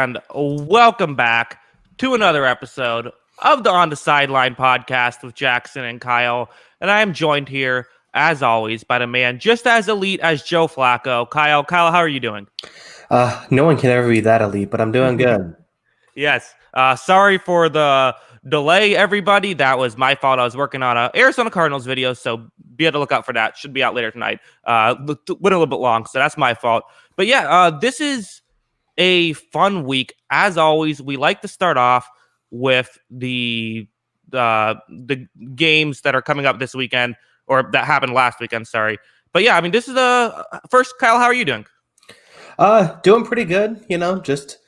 and welcome back to another episode of the On the Sideline podcast with Jackson and Kyle. And I am joined here, as always, by the man just as elite as Joe Flacco. Kyle, how are you doing? No one can ever be that elite, but I'm doing good. Yes. Sorry for the delay, everybody. That was my fault. I was working on a Arizona Cardinals video, so be on the lookout for that. Should be out later tonight. Went a little bit long, so that's my fault. But yeah, this is a fun week. As always, we like to start off with the games that are coming up this weekend, or that happened last weekend, sorry. But yeah, I mean, this is the first. Kyle, how are you doing? Doing pretty good, just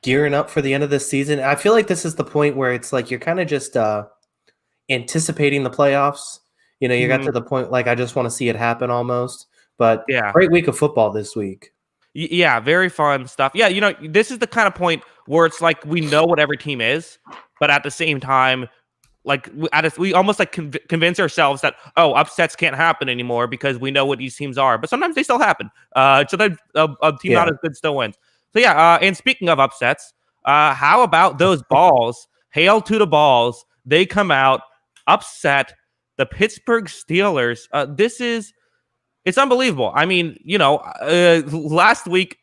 gearing up for the end of this season. I feel like this is the point where it's like you're kind of just anticipating the playoffs. You got to the point like I just want to see it happen almost. But yeah, great week of football this week. Yeah, very fun stuff. Yeah, this is the kind of point where it's like we know what every team is, but at the same time, like we almost like convince ourselves that upsets can't happen anymore because we know what these teams are. But sometimes they still happen. So then a team not as good still wins. So yeah. And speaking of upsets, how about those balls? Hail to the balls! They come out, upset the Pittsburgh Steelers. It's unbelievable. I mean, last week,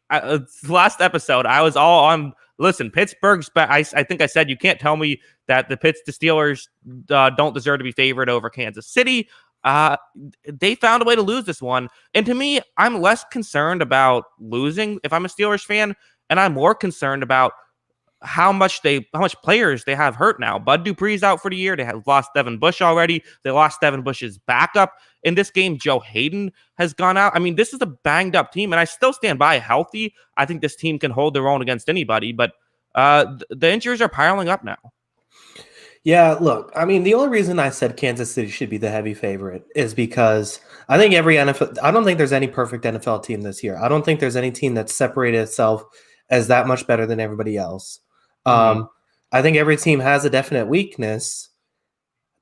last episode, I was all on. Listen, Pittsburgh's. I think I said you can't tell me that the Steelers don't deserve to be favored over Kansas City. They found a way to lose this one, and to me, I'm less concerned about losing if I'm a Steelers fan, and I'm more concerned about how much players they have hurt now. Bud Dupree's out for the year. They have lost Devin Bush already. They lost Devin Bush's backup in this game. Joe Hayden has gone out. I mean, this is a banged up team, and I still stand by healthy. I think this team can hold their own against anybody, but the injuries are piling up now. Yeah, look, I mean, the only reason I said Kansas City should be the heavy favorite is because I think I don't think there's any perfect NFL team this year. I don't think there's any team that's separated itself as that much better than everybody else. I think every team has a definite weakness,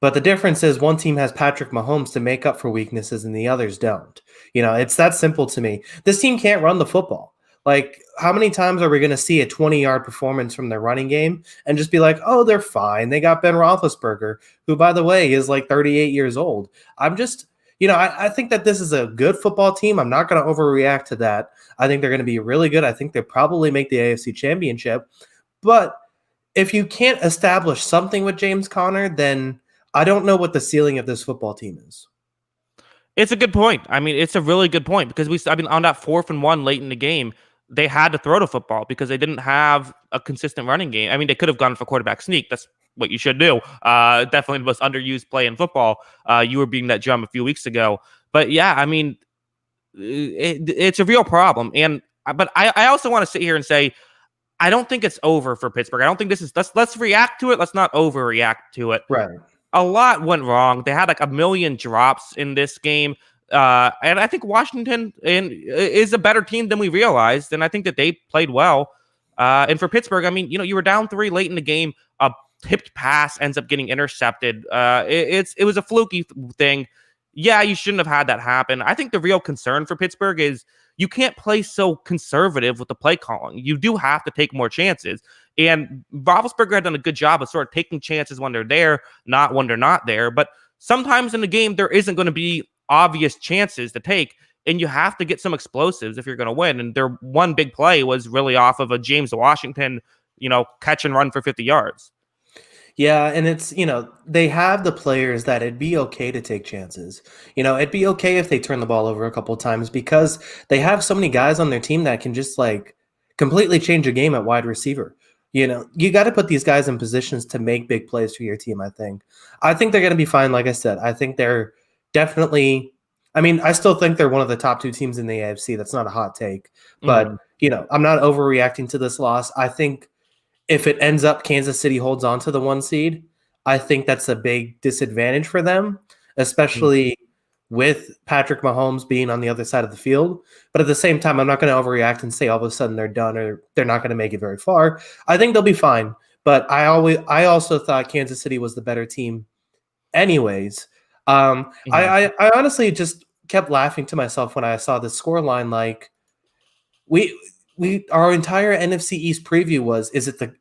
but the difference is one team has Patrick Mahomes to make up for weaknesses and the others don't. It's that simple to me. This team can't run the football. Like, how many times are we going to see a 20-yard performance from their running game and just be like, oh, they're fine. They got Ben Roethlisberger, who, by the way, is like 38 years old. I'm just, I think that this is a good football team. I'm not going to overreact to that. I think they're going to be really good. I think they'll probably make the AFC Championship. But if you can't establish something with James Conner, then I don't know what the ceiling of this football team is. It's a good point. I mean, it's a really good point because on that 4th and 1 late in the game, they had to throw the football because they didn't have a consistent running game. I mean, they could have gone for quarterback sneak. That's what you should do. Definitely the most underused play in football. You were beating that drum a few weeks ago. But yeah, I mean, it's a real problem. But I also want to sit here and say, I don't think it's over for Pittsburgh. I don't think this is. Let's react to it. Let's not overreact to it. Right. A lot went wrong. They had like a million drops in this game. And I think Washington is a better team than we realized. And I think that they played well. And for Pittsburgh, I mean, you were down 3 late in the game. A tipped pass ends up getting intercepted. It was a fluky thing. Yeah, you shouldn't have had that happen. I think the real concern for Pittsburgh is you can't play so conservative with the play calling. You do have to take more chances. And Roethlisberger had done a good job of sort of taking chances when they're there, not when they're not there. But sometimes in the game, there isn't going to be obvious chances to take, and you have to get some explosives if you're going to win. And their one big play was really off of a James Washington, catch and run for 50 yards. Yeah, and it's, they have the players that it'd be okay to take chances. It'd be okay if they turn the ball over a couple of times because they have so many guys on their team that can just like completely change a game at wide receiver. You got to put these guys in positions to make big plays for your team, I think. I think they're going to be fine, like I said. I think they're definitely – I mean, I still think they're one of the top 2 teams in the AFC. That's not a hot take. But, I'm not overreacting to this loss. I think if it ends up Kansas City holds on to the 1 seed, I think that's a big disadvantage for them, especially with Patrick Mahomes being on the other side of the field. But at the same time, I'm not going to overreact and say all of a sudden they're done or they're not going to make it very far. I think they'll be fine. But I also thought Kansas City was the better team anyways. I honestly just kept laughing to myself when I saw the scoreline. Like, our entire NFC East preview was,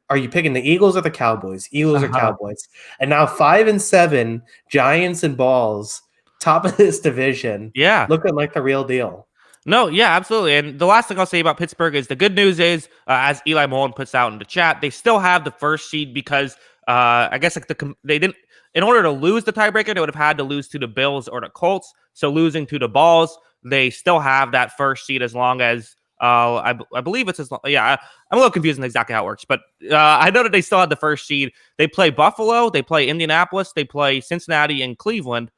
are you picking the Eagles or the Cowboys? Eagles or Uh-huh. Cowboys? And now 5-7, Giants and Balls, top of this division, Yeah. looking like the real deal. No, yeah, absolutely. And the last thing I'll say about Pittsburgh is the good news is, as Eli Mullen puts out in the chat, they still have the first seed because I guess like they didn't. In order to lose the tiebreaker, they would have had to lose to the Bills or the Colts. So losing to the Balls, they still have that first seed as long as I believe it's as long. Yeah, I'm a little confused on exactly how it works, but I know that they still have the first seed. They play Buffalo, they play Indianapolis, they play Cincinnati and Cleveland.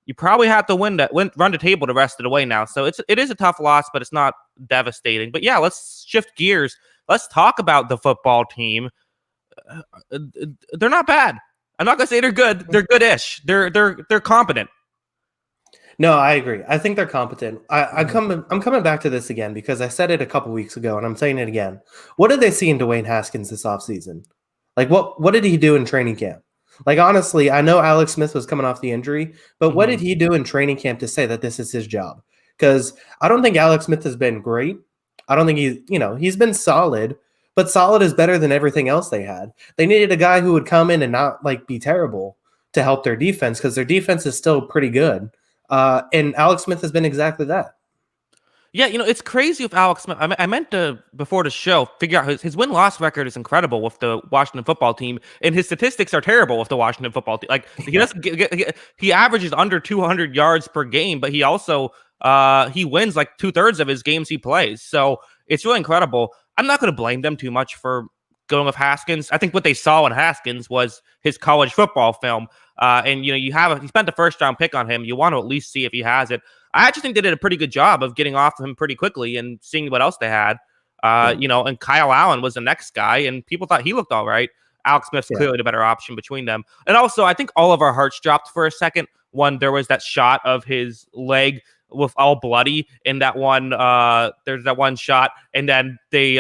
You probably have to run the table the rest of the way now. So it is a tough loss, but it's not devastating. But yeah, let's shift gears. Let's talk about the football team. They're not bad. I'm not gonna say they're good. They're good-ish. They're competent. No, I agree. I think they're competent. I'm coming back to this again because I said it a couple weeks ago, and I'm saying it again. What did they see in Dwayne Haskins this offseason? Like, what did he do in training camp? Like, honestly, I know Alex Smith was coming off the injury, but what did he do in training camp to say that this is his job? Because I don't think Alex Smith has been great. I don't think he's been solid, but solid is better than everything else they had. They needed a guy who would come in and not like be terrible to help their defense because their defense is still pretty good. And Alex Smith has been exactly that. Yeah, it's crazy with Alex Smith. I meant to, before the show, figure out his win-loss record is incredible with the Washington football team, and his statistics are terrible with the Washington football team. Like, he doesn't he averages under 200 yards per game, but he also he wins like 2/3 of his games he plays. So it's really incredible. I'm not going to blame them too much for going with Haskins. I think what they saw in Haskins was his college football film. And you spent the first round pick on him. You want to at least see if he has it. I actually think they did a pretty good job of getting off of him pretty quickly and seeing what else they had. And Kyle Allen was the next guy, and people thought he looked all right. Alex Smith's clearly the better option between them. And also, I think all of our hearts dropped for a second when there was that shot of his leg with all bloody in that one. There's that one shot, and then they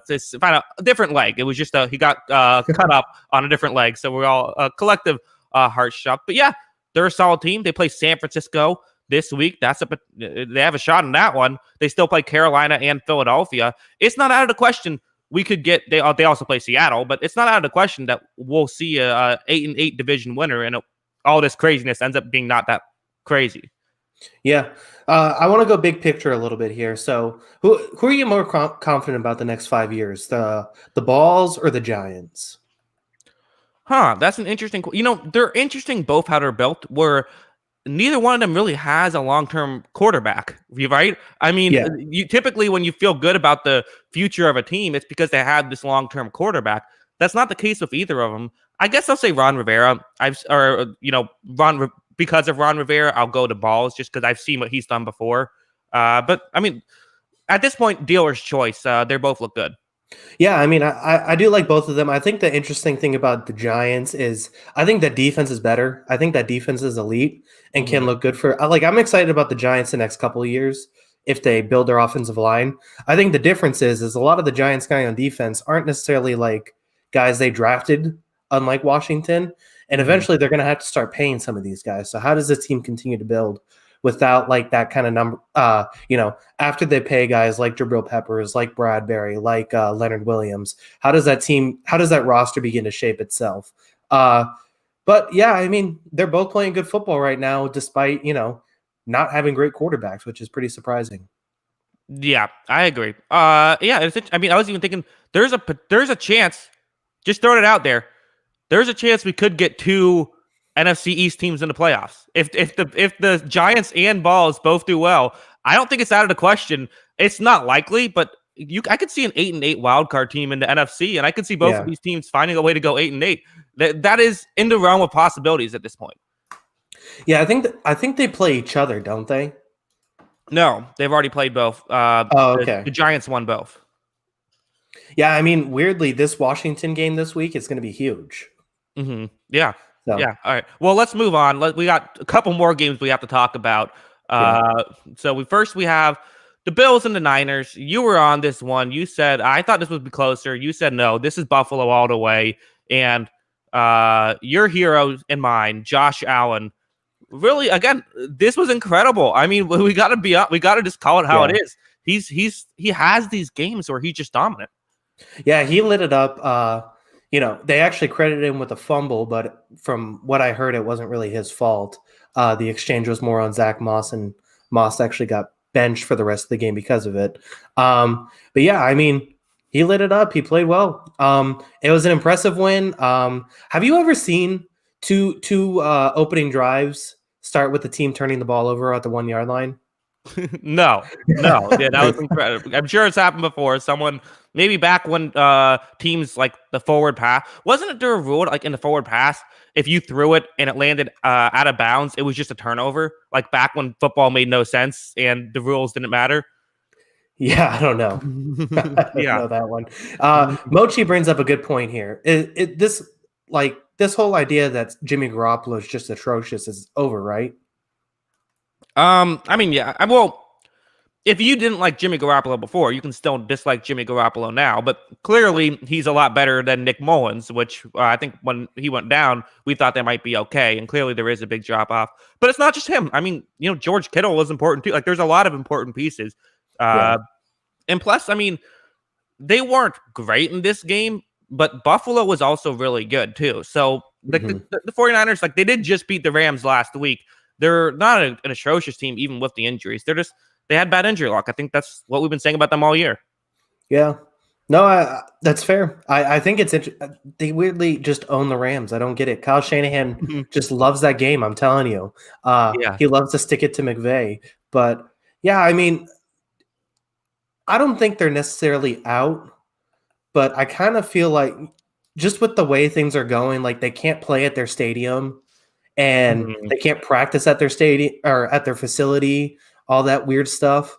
just found a different leg. It was just he got cut up on a different leg. So we're all collective hearts shocked. But yeah, they're a solid team. They play San Francisco this week. They have a shot in that one. They still play Carolina and Philadelphia. It's not out of the question we could get. They also play Seattle, but it's not out of the question that we'll see a 8-8 division winner, and all this craziness ends up being not that crazy. Yeah, I want to go big picture a little bit here. So, who are you more confident about the next 5 years? The Balls or the Giants? That's an interesting. They're interesting both how they're built. Where neither one of them really has a long-term quarterback, right? I mean, you typically when you feel good about the future of a team, it's because they have this long-term quarterback. That's not the case with either of them. I guess I'll say Ron Rivera. Because of Ron Rivera, I'll go to Balls just because I've seen what he's done before. But I mean, at this point, dealer's choice. They both look good. Yeah, I mean, I do like both of them. I think the interesting thing about the Giants is I think that defense is better. I think that defense is elite and can look good for. I'm excited about the Giants the next couple of years if they build their offensive line. I think the difference is a lot of the Giants guys on defense aren't necessarily like guys they drafted, unlike Washington. And eventually they're going to have to start paying some of these guys. So how does the team continue to build without like that kind of number, after they pay guys like Jabril Peppers, like Bradbury, like Leonard Williams, how does that roster begin to shape itself? But yeah, I mean, they're both playing good football right now, despite, not having great quarterbacks, which is pretty surprising. Yeah, I agree. I was even thinking there's a chance, just throwing it out there. There's a chance we could get 2 NFC East teams in the playoffs. If the Giants and Balls both do well, I don't think it's out of the question. It's not likely, but I could see an 8-8 wildcard team in the NFC, and I could see both of these teams finding a way to go 8-8. That is in the realm of possibilities at this point. Yeah, I think they play each other, don't they? No, they've already played both. Okay. The Giants won both. Yeah, I mean, weirdly, this Washington game this week is going to be huge. Mm-hmm. Yeah. So. Yeah. All right. Well, let's move on. We got a couple more games we have to talk about. So we have the Bills and the Niners. You were on this one. You said, I thought this would be closer. You said, no, this is Buffalo all the way. And your hero and mine, Josh Allen, really, again, this was incredible. I mean, we got to just call it how it is. he has these games where he's just dominant. Yeah, he lit it up. They actually credited him with a fumble, but from what I heard, it wasn't really his fault. The exchange was more on Zach Moss, and Moss actually got benched for the rest of the game because of it. But yeah, I mean, he lit it up. He played well. It was an impressive win. Have you ever seen two opening drives start with the team turning the ball over at the 1 yard line? No. Yeah, that was incredible. I'm sure it's happened before. Someone maybe back when teams like the forward pass, wasn't it there a rule like in the forward pass, if you threw it and it landed out of bounds, it was just a turnover? Like back when football made no sense and the rules didn't matter. Yeah, I don't know. I don't know that one. Mochi brings up a good point here. This whole idea that Jimmy Garoppolo is just atrocious is over, right? I mean, yeah. Well, if you didn't like Jimmy Garoppolo before, you can still dislike Jimmy Garoppolo now. But clearly, he's a lot better than Nick Mullins, which I think when he went down, we thought that might be okay. And clearly, there is a big drop off. But it's not just him. I mean, George Kittle was important too. Like, there's a lot of important pieces. And plus, I mean, they weren't great in this game, but Buffalo was also really good too. So the 49ers, like, they did just beat the Rams last week. They're not an atrocious team, even with the injuries. They had bad injury luck. I think that's what we've been saying about them all year. Yeah. No, that's fair. I think it's they weirdly just own the Rams. I don't get it. Kyle Shanahan just loves that game. I'm telling you. He loves to stick it to McVay. But yeah, I mean, I don't think they're necessarily out, but I kind of feel like just with the way things are going, like they can't play at their stadium and they can't practice at their stadium or at their facility, all that weird stuff.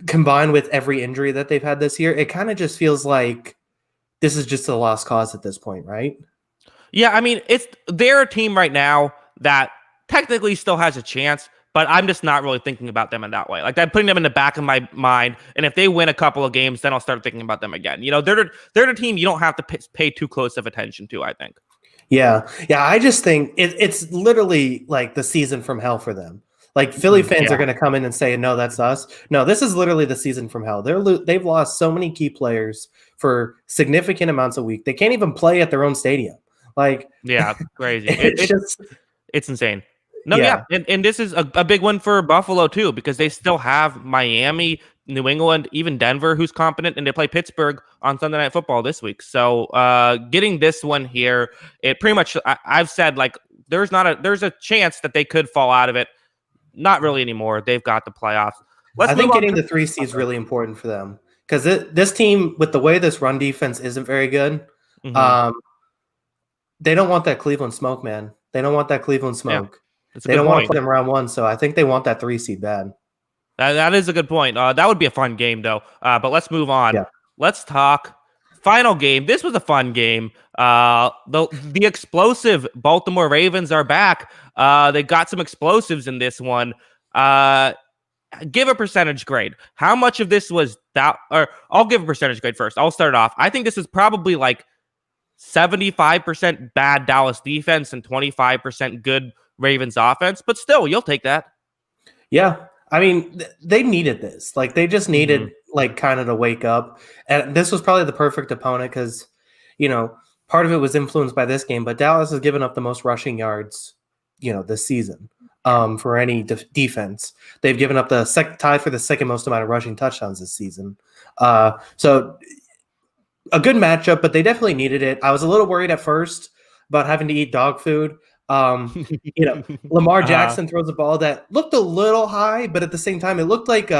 Combined with every injury that they've had this year, it kind of just feels like this is just a lost cause at this point, right? Yeah, I mean, they're a team right now that technically still has a chance, but I'm just not really thinking about them in that way. Like, I'm putting them in the back of my mind, and if they win a couple of games, then I'll start thinking about them again. They're the team you don't have to pay too close of attention to, I think. Yeah. I just think it's literally like the season from hell for them. Like, Philly fans are going to come in and say, no, that's us. No, this is literally the season from hell. They've lost so many key players for significant amounts of week. They can't even play at their own stadium. Like, yeah, crazy. It's insane. No, yeah. And this is a big one for Buffalo, too, because they still have Miami, New England, even Denver, who's competent, and they play Pittsburgh on Sunday Night Football this week. So getting this one here, it pretty much, I've said, like, there's a chance that they could fall out of it. Not really anymore. They've got the playoffs. I think getting the 3 seed is really important for them because this team, with the way this run defense isn't very good, they don't want that Cleveland smoke, man. They don't want that Cleveland smoke. Yeah. They don't want to play them round 1, so I think they want that 3 seed bad. That is a good point. That would be a fun game, though. But let's move on. Yeah. Let's talk final game. This was a fun game. The explosive Baltimore Ravens are back. They got some explosives in this one. Give a percentage grade. How much of this was that? Or I'll give a percentage grade first. I'll start it off. I think this is probably like 75% bad Dallas defense and 25% good Ravens offense, but still, you'll take that. Yeah. I mean, they needed this. Like, they just needed, like, kind of to wake up. And this was probably the perfect opponent because, part of it was influenced by this game, but Dallas has given up the most rushing yards, this season for any defense. They've given up the tied for the second most amount of rushing touchdowns this season. So a good matchup, but they definitely needed it. I was a little worried at first about having to eat dog food. Lamar Jackson throws a ball that looked a little high, but at the same time, it looked like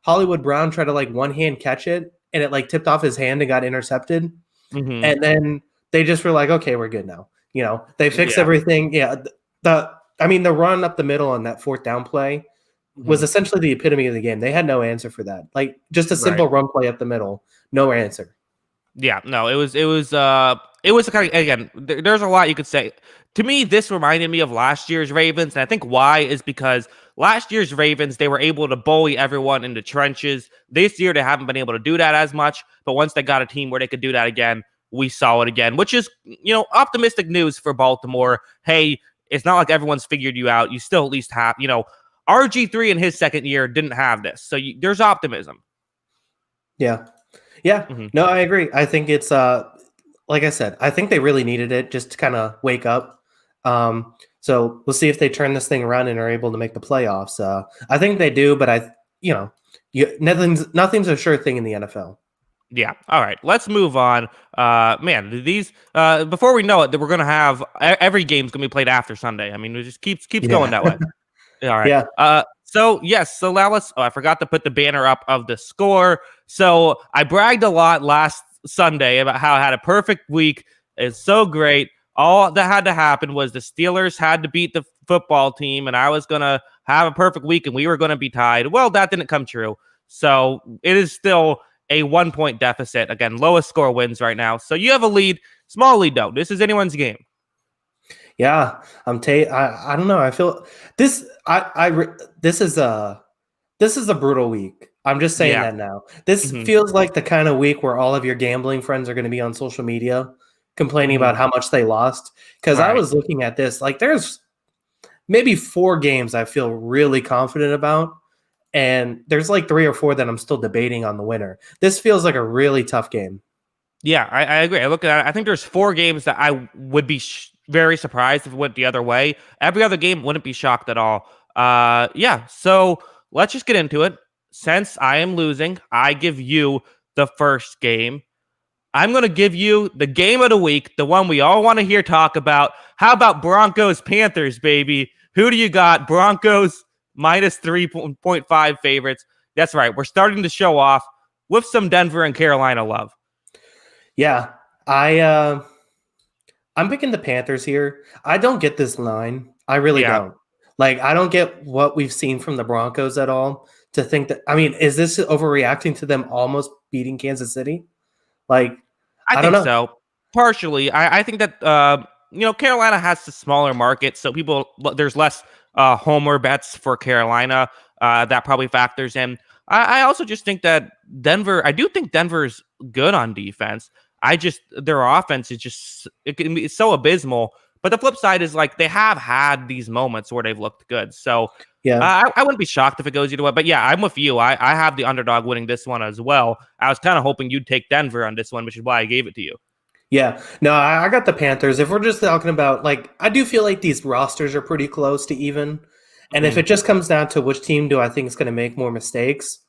Hollywood Brown tried to like one hand catch it, and it like tipped off his hand and got intercepted. And then they just were like, okay, we're good now. They fixed everything. Yeah. The run up the middle on that 4th down play was essentially the epitome of the game. They had no answer for that. Like, just a simple run play up the middle, no answer. Yeah, no, it was a kind of, again, there's a lot you could say. To me, this reminded me of last year's Ravens, and I think why is because last year's Ravens, they were able to bully everyone in the trenches. This year, they haven't been able to do that as much, but once they got a team where they could do that again, we saw it again, which is, optimistic news for Baltimore. Hey, it's not like everyone's figured you out. You still at least have, RG3 in his second year didn't have this. So there's optimism. Yeah. Yeah. Mm-hmm. No, I agree. I think it's like I said, I think they really needed it just to kind of wake up. So we'll see if they turn this thing around and are able to make the playoffs. I think they do, but nothing's a sure thing in the NFL. Yeah. All right. Let's move on. Man, these before we know it, we're gonna have every game's gonna be played after Sunday. I mean, it just keeps going that way. All right. Yeah. So yes. So now let's. Oh, I forgot to put the banner up of the score. So I bragged a lot last Sunday about how I had a perfect week. It's so great. All that had to happen was the Steelers had to beat the football team, and I was gonna have a perfect week, and we were gonna be tied. Well, that didn't come true. So it is still a 1-point deficit. Again, lowest score wins right now. So you have a lead, small lead though. This is anyone's game. Yeah, I don't know. I feel this. This is a brutal week. I'm just saying that now. This feels like the kind of week where all of your gambling friends are going to be on social media complaining about how much they lost. Because I was looking at this, like there's maybe 4 games I feel really confident about. And there's like 3 or 4 that I'm still debating on the winner. This feels like a really tough game. Yeah, I agree. I look at it. I think there's 4 games that I would be very surprised if it went the other way. Every other game wouldn't be shocked at all. Yeah, so let's just get into it. Since I am losing, I give you the first game. I'm going to give you the game of the week, the one we all want to hear talk about. How about Broncos Panthers, baby? Who do you got? Broncos minus 3.5 favorites. That's right. We're starting to show off with some Denver and Carolina love. Yeah, I'm picking the Panthers here. I don't get this line. I really don't. Like, I don't get what we've seen from the Broncos at all to think that, I mean, is this overreacting to them almost beating Kansas City? Like, I don't know. So. Partially. I think that, Carolina has the smaller market, so there's less homer bets for Carolina. That probably factors in. I also just think that I do think Denver's good on defense. Their offense is it's so abysmal. But the flip side is like they have had these moments where they've looked good. So I wouldn't be shocked if it goes either way. But yeah, I'm with you. I have the underdog winning this one as well. I was kind of hoping you'd take Denver on this one, which is why I gave it to you. Yeah, no, I got the Panthers. If we're just talking about, like, I do feel like these rosters are pretty close to even. And if it just comes down to which team do I think is going to make more mistakes,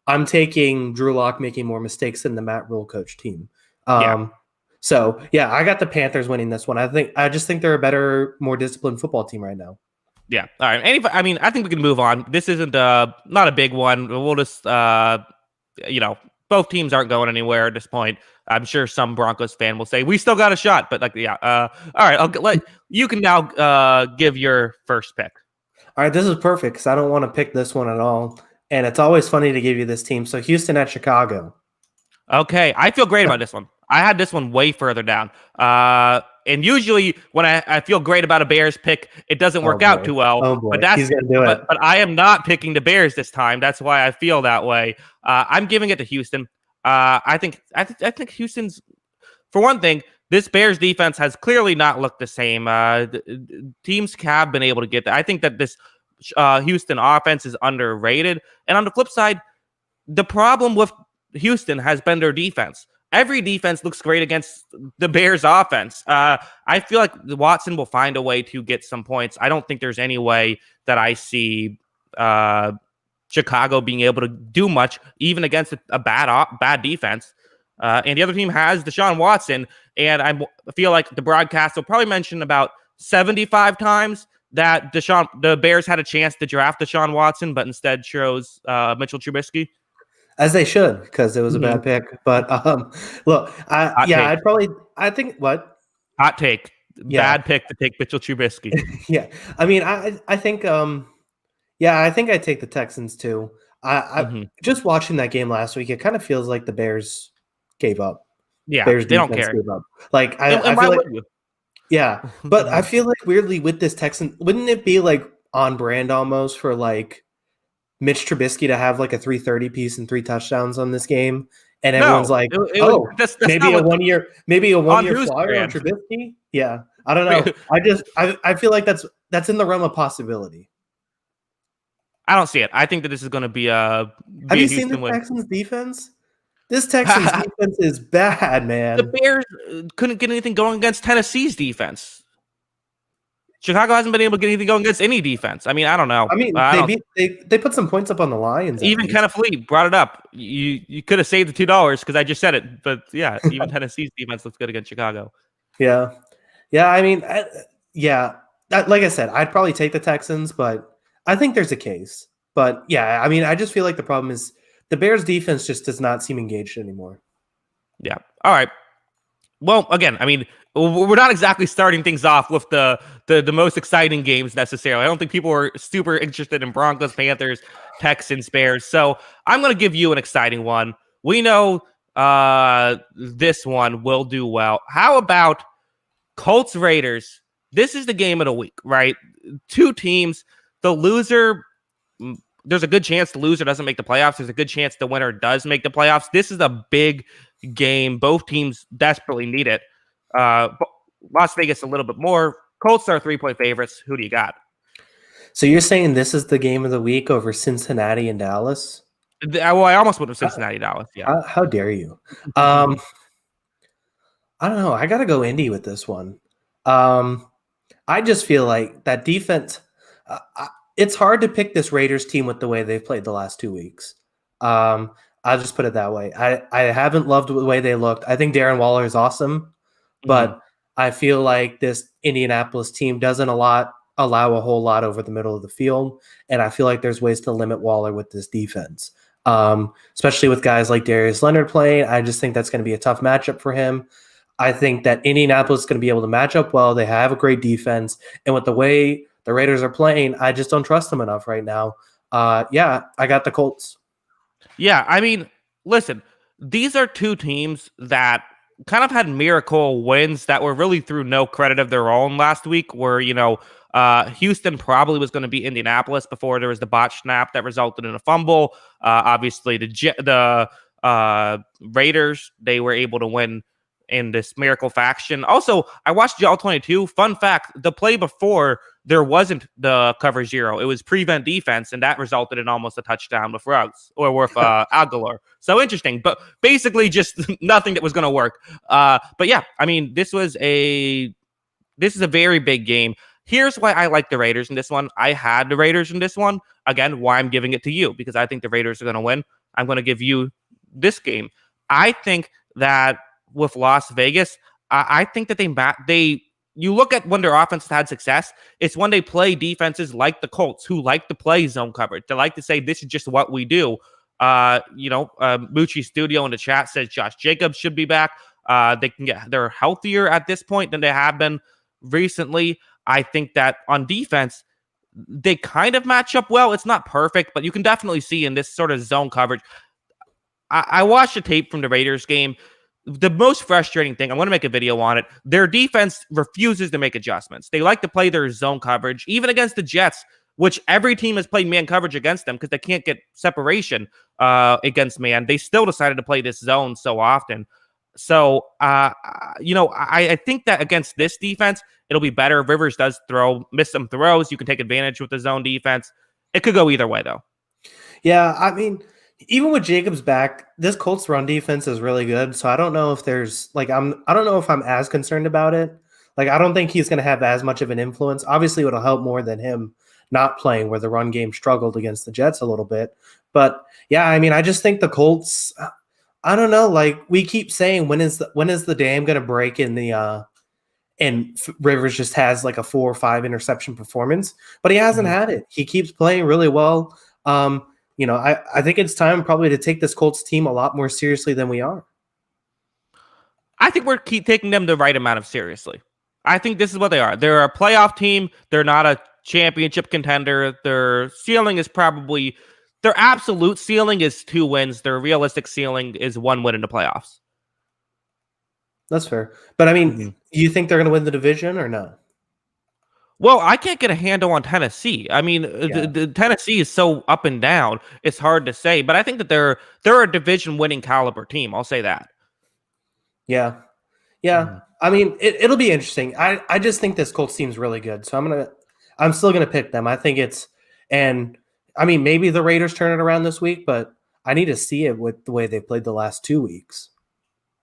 I'm taking Drew Lock making more mistakes than the Matt Rule coach team. So, yeah, I got the Panthers winning this one. I just think they're a better, more disciplined football team right now. Yeah. All right. I think we can move on. This isn't not a big one. We'll just, both teams aren't going anywhere at this point. I'm sure some Broncos fan will say we still got a shot, but all right. You can now give your first pick. All right, this is perfect because I don't want to pick this one at all, and it's always funny to give you this team. So Houston at Chicago. Okay, I feel great about this one. I had this one way further down. And usually when I feel great about a Bears pick, it doesn't work out too well. Oh boy, he's gonna do it. But I am not picking the Bears this time. That's why I feel that way. I'm giving it to Houston. I think Houston's, for one thing, this Bears defense has clearly not looked the same. Teams have been able to get that. I think that this Houston offense is underrated. And on the flip side, the problem with Houston has been their defense. Every defense looks great against the Bears offense. I feel like Watson will find a way to get some points. I don't think there's any way that I see Chicago being able to do much, even against a bad defense. And the other team has Deshaun Watson, and I feel like the broadcast will probably mention about 75 times that the Bears had a chance to draft Deshaun Watson, but instead chose Mitchell Trubisky. As they should, because it was a bad pick. But look, I think what? Hot take. Bad pick to take Mitchell Trubisky. Yeah. I mean, I think I think I take the Texans too. I just watching that game last week, it kind of feels like the Bears gave up. Yeah, Bears they don't care. Gave up. Like I why feel like, would you? Yeah, but I feel like weirdly with this Texan, wouldn't it be like on brand almost for like Mitch Trubisky to have like a 330 piece and 3 touchdowns on this game, and everyone's like, that's maybe a 1 year, flyer on Trubisky. Yeah, I don't know. I feel like that's in the realm of possibility. I don't see it. I think that this is going to be a Have you seen the Houston win. Texans defense? This Texans defense is bad, The man. Bears couldn't get anything going against Tennessee's defense. Chicago hasn't been able to get anything going against any defense. I mean, I don't know. I mean, they put some points up on the Lions. Even Kenneth Lee brought it up. You could have saved the $2 because I just said it. But yeah, even Tennessee's defense looks good against Chicago. Yeah. I mean, like I said, I'd probably take the Texans, but I think there's a case. But yeah, I mean, I just feel like the problem is the Bears defense just does not seem engaged anymore. Yeah. All right. Well, again, I mean, we're not exactly starting things off with the most exciting games necessarily. I don't think people are super interested in Broncos, Panthers, Texans, Bears. So I'm going to give you an exciting one. We know this one will do well. How about Colts, Raiders? This is the game of the week, right? Two teams. The loser, there's a good chance the loser doesn't make the playoffs. There's a good chance the winner does make the playoffs. This is a big game. Both teams desperately need it. Las Vegas a little bit more. Colts are 3-point favorites. Who do you got? So you're saying this is the game of the week over Cincinnati and Dallas? Well, I almost would have Cincinnati, Dallas. Yeah. How dare you? I don't know. I got to go Indy with this one. I just feel like that defense. It's hard to pick this Raiders team with the way they've played the last 2 weeks. I'll just put it that way. I haven't loved the way they looked. I think Darren Waller is awesome, but I feel like this Indianapolis team doesn't allow a whole lot over the middle of the field, and I feel like there's ways to limit Waller with this defense, especially with guys like Darius Leonard playing. I just think that's going to be a tough matchup for him. I think that Indianapolis is going to be able to match up well. They have a great defense, and with the way the Raiders are playing, I just don't trust them enough right now. I got the Colts. Yeah, I mean, listen, these are two teams that kind of had miracle wins that were really through no credit of their own last week, where, Houston probably was going to beat Indianapolis before there was the botch snap that resulted in a fumble. Obviously, the Raiders, they were able to win in this miracle faction. Also, I watched Y'all 22. Fun fact, the play before, there wasn't the cover zero. It was prevent defense, and that resulted in almost a touchdown with Ruggs or with Aguilar. So interesting, but basically just nothing that was going to work. But yeah, I mean, this is a very big game. Here's why I like the Raiders in this one. I had the Raiders in this one. Again, why I'm giving it to you, because I think the Raiders are going to win. I'm going to give you this game. I think that with Las Vegas, I think that they you look at when their offense has had success, it's when they play defenses like the Colts, who like to play zone coverage. They like to say, this is just what we do. Moochie Studio in the chat says Josh Jacobs should be back. They're healthier at this point than they have been recently. I think that on defense, they kind of match up well. It's not perfect, but you can definitely see in this sort of zone coverage. I watched the tape from the Raiders game. The most frustrating thing, I'm going to make a video on it, their defense refuses to make adjustments. They like to play their zone coverage, even against the Jets, which every team has played man coverage against them because they can't get separation against man. They still decided to play this zone so often. So, I think that against this defense, it'll be better. Rivers does miss some throws. You can take advantage with the zone defense. It could go either way, though. Yeah, I mean, even with Jacobs back, this Colts run defense is really good. So I don't know if I don't know if I'm as concerned about it. Like, I don't think he's going to have as much of an influence. Obviously, it'll help more than him not playing, where the run game struggled against the Jets a little bit. But yeah, I mean, I just think the Colts, I don't know. Like, we keep saying, when is the dam going to break in the and Rivers just has like a 4 or 5 interception performance, but he hasn't had it. He keeps playing really well. I think it's time probably to take this Colts team a lot more seriously than we are. I think we're taking them the right amount of seriously. I think this is what they are. They're a playoff team. They're not a championship contender. Their ceiling is their absolute ceiling is 2 wins. Their realistic ceiling is 1 win in the playoffs. That's fair. But I mean, do you think they're going to win the division or no? Well, I can't get a handle on Tennessee. I mean, the Tennessee is so up and down. It's hard to say, but I think that they're a division-winning caliber team. I'll say that. Yeah. I mean, it'll be interesting. I just think this Colts team's really good, so I'm still gonna pick them. I think I mean, maybe the Raiders turn it around this week, but I need to see it with the way they played the last 2 weeks.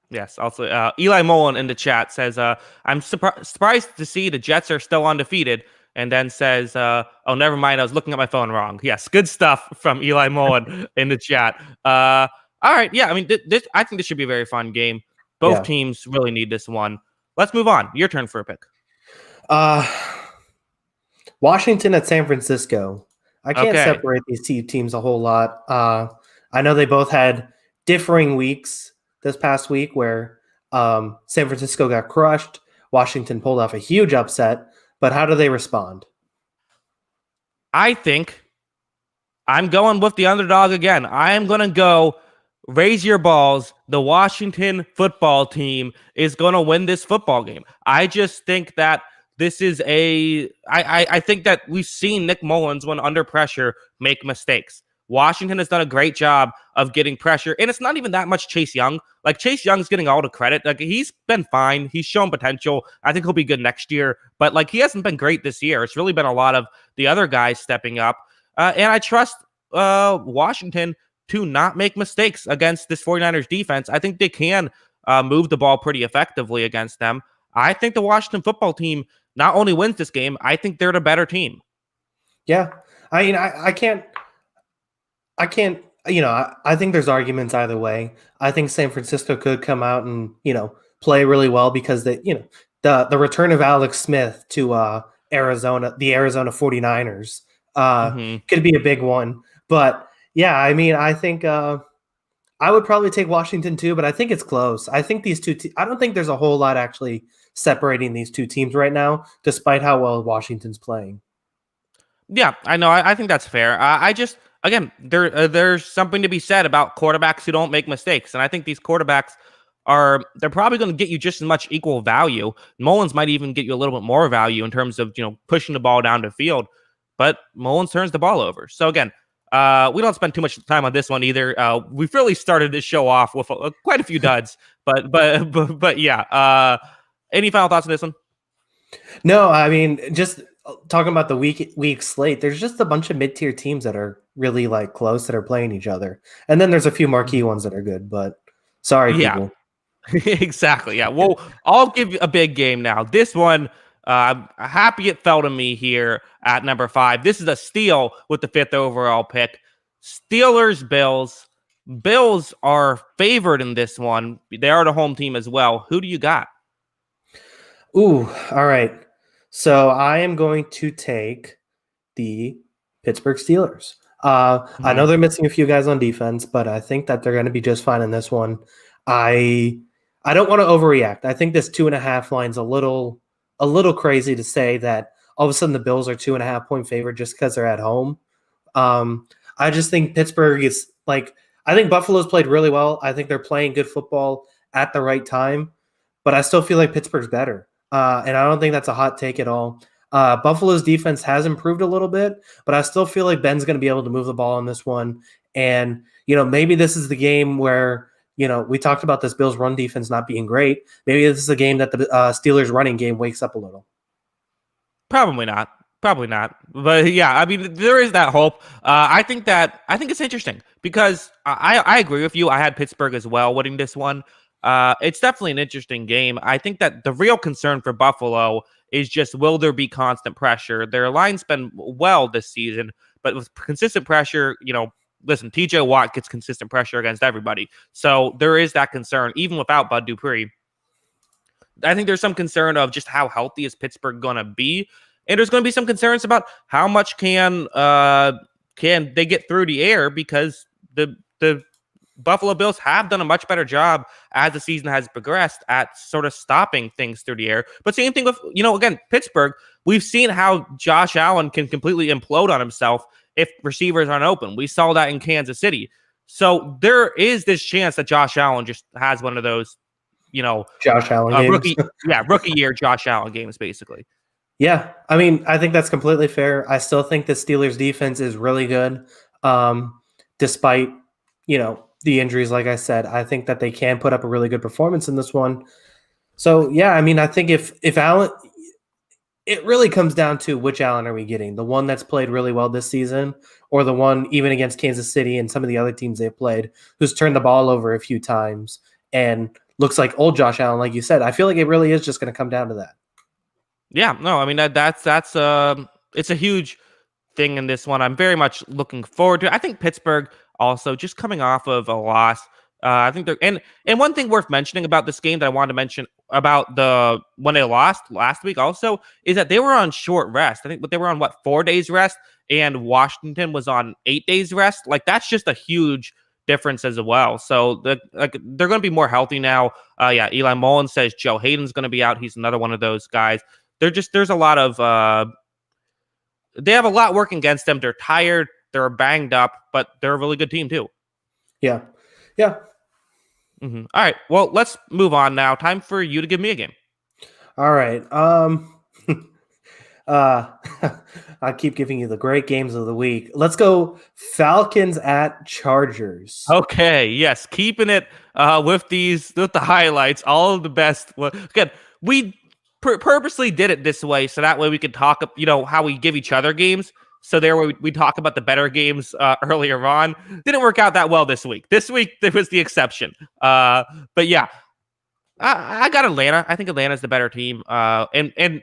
Yes. Also, Eli Mullen in the chat says, "I'm surprised to see the Jets are still undefeated." And then says, "Oh, never mind. I was looking at my phone wrong." Yes, good stuff from Eli Mullen in the chat. All right, yeah. I mean, I think this should be a very fun game. Both Yeah. teams really need this one. Let's move on. Your turn for a pick. Uh, Washington at San Francisco. I can't Okay. separate these two teams a whole lot. I know they both had differing weeks this past week where San Francisco got crushed. Washington pulled off a huge upset. But how do they respond? I think I'm going with the underdog again. I am going to go raise your balls. The Washington football team is going to win this football game. I just think that this is I think that we've seen Nick Mullins, when under pressure, make mistakes. Washington has done a great job of getting pressure, and it's not even that much Chase Young. Like, Chase Young's getting all the credit. Like, he's been fine. He's shown potential. I think he'll be good next year, but like, he hasn't been great this year. It's really been a lot of the other guys stepping up. And I trust Washington to not make mistakes against this 49ers defense. I think they can move the ball pretty effectively against them. I think the Washington football team not only wins this game, I think they're the better team. Yeah. I mean, I can't, I think there's arguments either way. I think San Francisco could come out and, play really well because the return of Alex Smith to Arizona, the Arizona 49ers, could be a big one. But yeah, I mean, I think I would probably take Washington too, but I think it's close. I think these two I don't think there's a whole lot actually separating these two teams right now, despite how well Washington's playing. Yeah, I know. I think that's fair. I just, again, there's something to be said about quarterbacks who don't make mistakes, and I think these quarterbacks they're probably going to get you just as much equal value. Mullins might even get you a little bit more value in terms of pushing the ball down the field, but Mullins turns the ball over. So again, we don't spend too much time on this one either. We've really started this show off with quite a few duds, but yeah. Any final thoughts on this one? No, I mean, just talking about the week slate, there's just a bunch of mid-tier teams that are really like close that are playing each other. And then there's a few marquee ones that are good, but sorry, Yeah, people. exactly. Yeah. Well, I'll give you a big game now. This one, I'm happy it fell to me here at number 5. This is a steal with the 5th overall pick. Steelers, Bills. Bills are favored in this one. They are the home team as well. Who do you got? Ooh, all right. So I am going to take the Pittsburgh Steelers. I know they're missing a few guys on defense, but I think that they're going to be just fine in this one. I don't want to overreact. I think this 2.5 line's a little crazy to say that all of a sudden the Bills are 2.5 point favorite just because they're at home. I just think Pittsburgh is I think Buffalo's played really well. I think they're playing good football at the right time, but I still feel like Pittsburgh's better. And I don't think that's a hot take at all. Buffalo's defense has improved a little bit, but I still feel like Ben's going to be able to move the ball on this one. And, maybe this is the game where, we talked about this Bills run defense not being great. Maybe this is a game that the Steelers running game wakes up a little. Probably not. But yeah, I mean, there is that hope. I think it's interesting because I agree with you. I had Pittsburgh as well winning this one. It's definitely an interesting game. I think that the real concern for Buffalo is just, will there be constant pressure? Their line's been well this season, but with consistent pressure, listen, TJ Watt gets consistent pressure against everybody. So there is that concern, even without Bud Dupree. I think there's some concern of just how healthy is Pittsburgh going to be. And there's going to be some concerns about how much can they get through the air, because the Buffalo Bills have done a much better job as the season has progressed at sort of stopping things through the air. But same thing with, again, Pittsburgh. We've seen how Josh Allen can completely implode on himself if receivers aren't open. We saw that in Kansas City. So there is this chance that Josh Allen just has one of those, Josh Allen games. rookie year Josh Allen games, basically. Yeah, I mean, I think that's completely fair. I still think the Steelers defense is really good, despite, the injuries. Like I said, I think that they can put up a really good performance in this one. So, yeah, I mean, I think if Allen it really comes down to which Allen are we getting? The one that's played really well this season, or the one even against Kansas City and some of the other teams they've played, who's turned the ball over a few times and looks like old Josh Allen, like you said. I feel like it really is just going to come down to that. Yeah, no, I mean that's it's a huge thing in this one. I'm very much looking forward to it. I think Pittsburgh also just coming off of a loss. I think they're and one thing worth mentioning about this game that I wanted to mention about the when they lost last week also is that they were on short rest. I think but they were on 4 days rest, and Washington was on 8 days rest. Like that's just a huge difference as well. So they're going to be more healthy now. Yeah, Eli Mullen says Joe Hayden's going to be out. He's another one of those guys. There's a lot of they have a lot working against them. They're tired, they're banged up, but they're a really good team too. Yeah. All right, well, let's move on now. Time for you to give me a game. All right. I keep giving you the great games of the week. Let's go Falcons at Chargers. Okay, yes, keeping it with the highlights, all of the best. Again, we purposely did it this way so that way we could talk, how we give each other games. So there we talk about the better games earlier on. Didn't work out that well this week. This week there was the exception. But yeah, I got Atlanta. I think Atlanta's the better team. And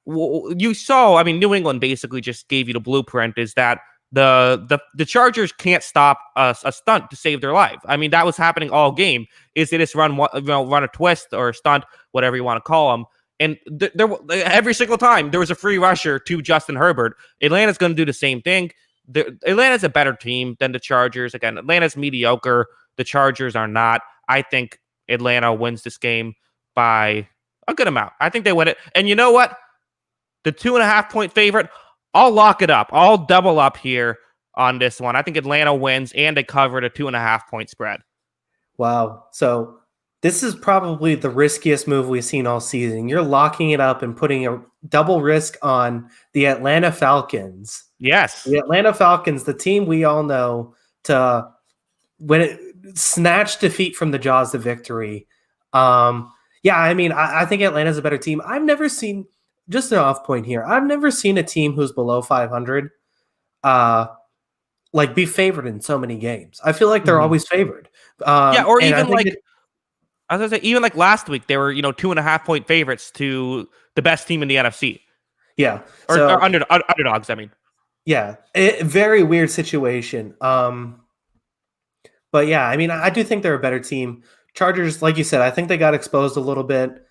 you saw, I mean, New England basically just gave you the blueprint. Is that the Chargers can't stop a stunt to save their life. I mean, that was happening all game. Is they just run a twist or a stunt, whatever you want to call them. And every single time there was a free rusher to Justin Herbert. Atlanta's going to do the same thing. Atlanta's a better team than the Chargers. Again, Atlanta's mediocre. The Chargers are not. I think Atlanta wins this game by a good amount. I think they win it. And you know what? The 2.5-point favorite, I'll lock it up. I'll double up here on this one. I think Atlanta wins and they cover the 2.5-point spread. Wow. So this is probably the riskiest move we've seen all season. You're locking it up and putting a double risk on the Atlanta Falcons. Yes. The Atlanta Falcons, the team we all know to when it snatched defeat from the jaws of victory. Yeah, I mean, I think Atlanta's a better team. I've never seen, just an off point here, I've never seen a team who's below 500 be favored in so many games. I feel like they're always favored. Yeah, or even I was gonna say, even like last week, they were 2.5-point favorites to the best team in the NFC. Yeah, or underdogs. I mean, yeah, very weird situation. But yeah, I mean, I do think they're a better team. Chargers, like you said, I think they got exposed a little bit.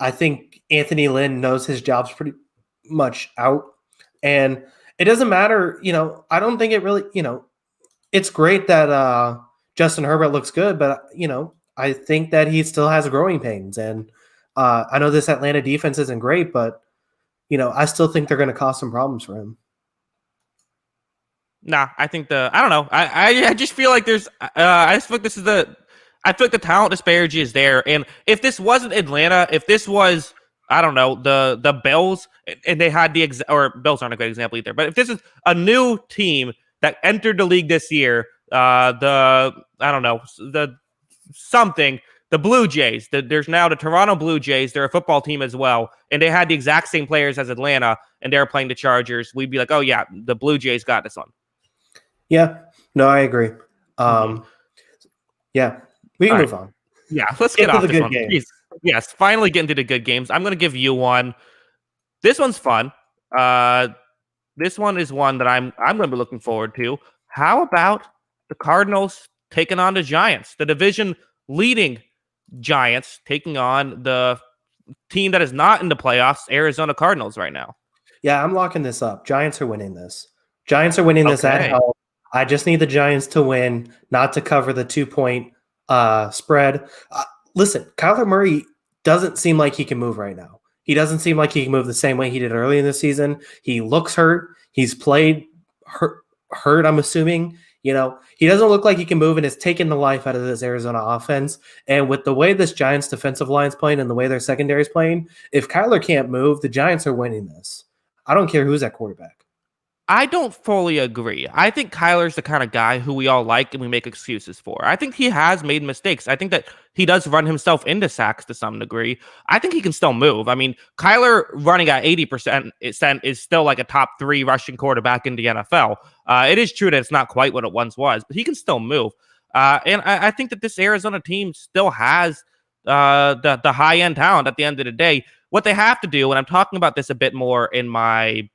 I think Anthony Lynn knows his job's pretty much out, and it doesn't matter. I don't think it really. It's great that Justin Herbert looks good, but I think that he still has growing pains. And I know this Atlanta defense isn't great, but, I still think they're going to cause some problems for him. Nah, I think I don't know. I just feel like I just feel like I feel like the talent disparity is there. And if this wasn't Atlanta, if this was, I don't know, the Bills, and they had or Bills aren't a great example either, but if this is a new team that entered the league this year, the Blue Jays. There's now the Toronto Blue Jays. They're a football team as well, and they had the exact same players as Atlanta, and they're playing the Chargers. We'd be like, oh yeah, the Blue Jays got this one. Yeah, no, I agree. Yeah, we can move on. Yeah, let's get off this one. Yes, finally get into the good games. I'm going to give you one. This one's fun. This one is one that I'm going to be looking forward to. How about the Cardinals taking on the Giants, the division leading Giants taking on the team that is not in the playoffs, Arizona Cardinals right now? Yeah, I'm locking this up. Giants are winning this. Giants are winning this at home. I just need the Giants to win, not to cover the 2-point spread. Listen, Kyler Murray doesn't seem like he can move right now. He doesn't seem like he can move the same way he did early in the season. He looks hurt. He's played hurt, I'm assuming. He doesn't look like he can move and is taking the life out of this Arizona offense. And with the way this Giants defensive line is playing and the way their secondary is playing, if Kyler can't move, the Giants are winning this. I don't care who's at quarterback. I don't fully agree. I think Kyler's the kind of guy who we all like and we make excuses for. I think he has made mistakes. I think that he does run himself into sacks to some degree. I think he can still move. I mean, Kyler running at 80% is still like a top 3 rushing quarterback in the NFL. It is true that it's not quite what it once was, but he can still move. And I think that this Arizona team still has the high end talent at the end of the day. What they have to do, and I'm talking about this a bit more in my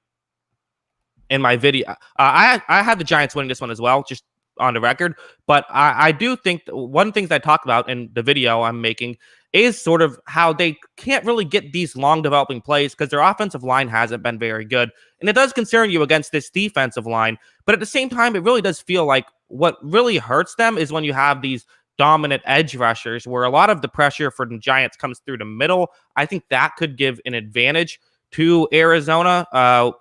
video. I have the Giants winning this one as well, just on the record. But I do think one of the things I talk about in the video I'm making is sort of how they can't really get these long developing plays because their offensive line hasn't been very good. And it does concern you against this defensive line. But at the same time, it really does feel like what really hurts them is when you have these dominant edge rushers where a lot of the pressure for the Giants comes through the middle. I think that could give an advantage to Arizona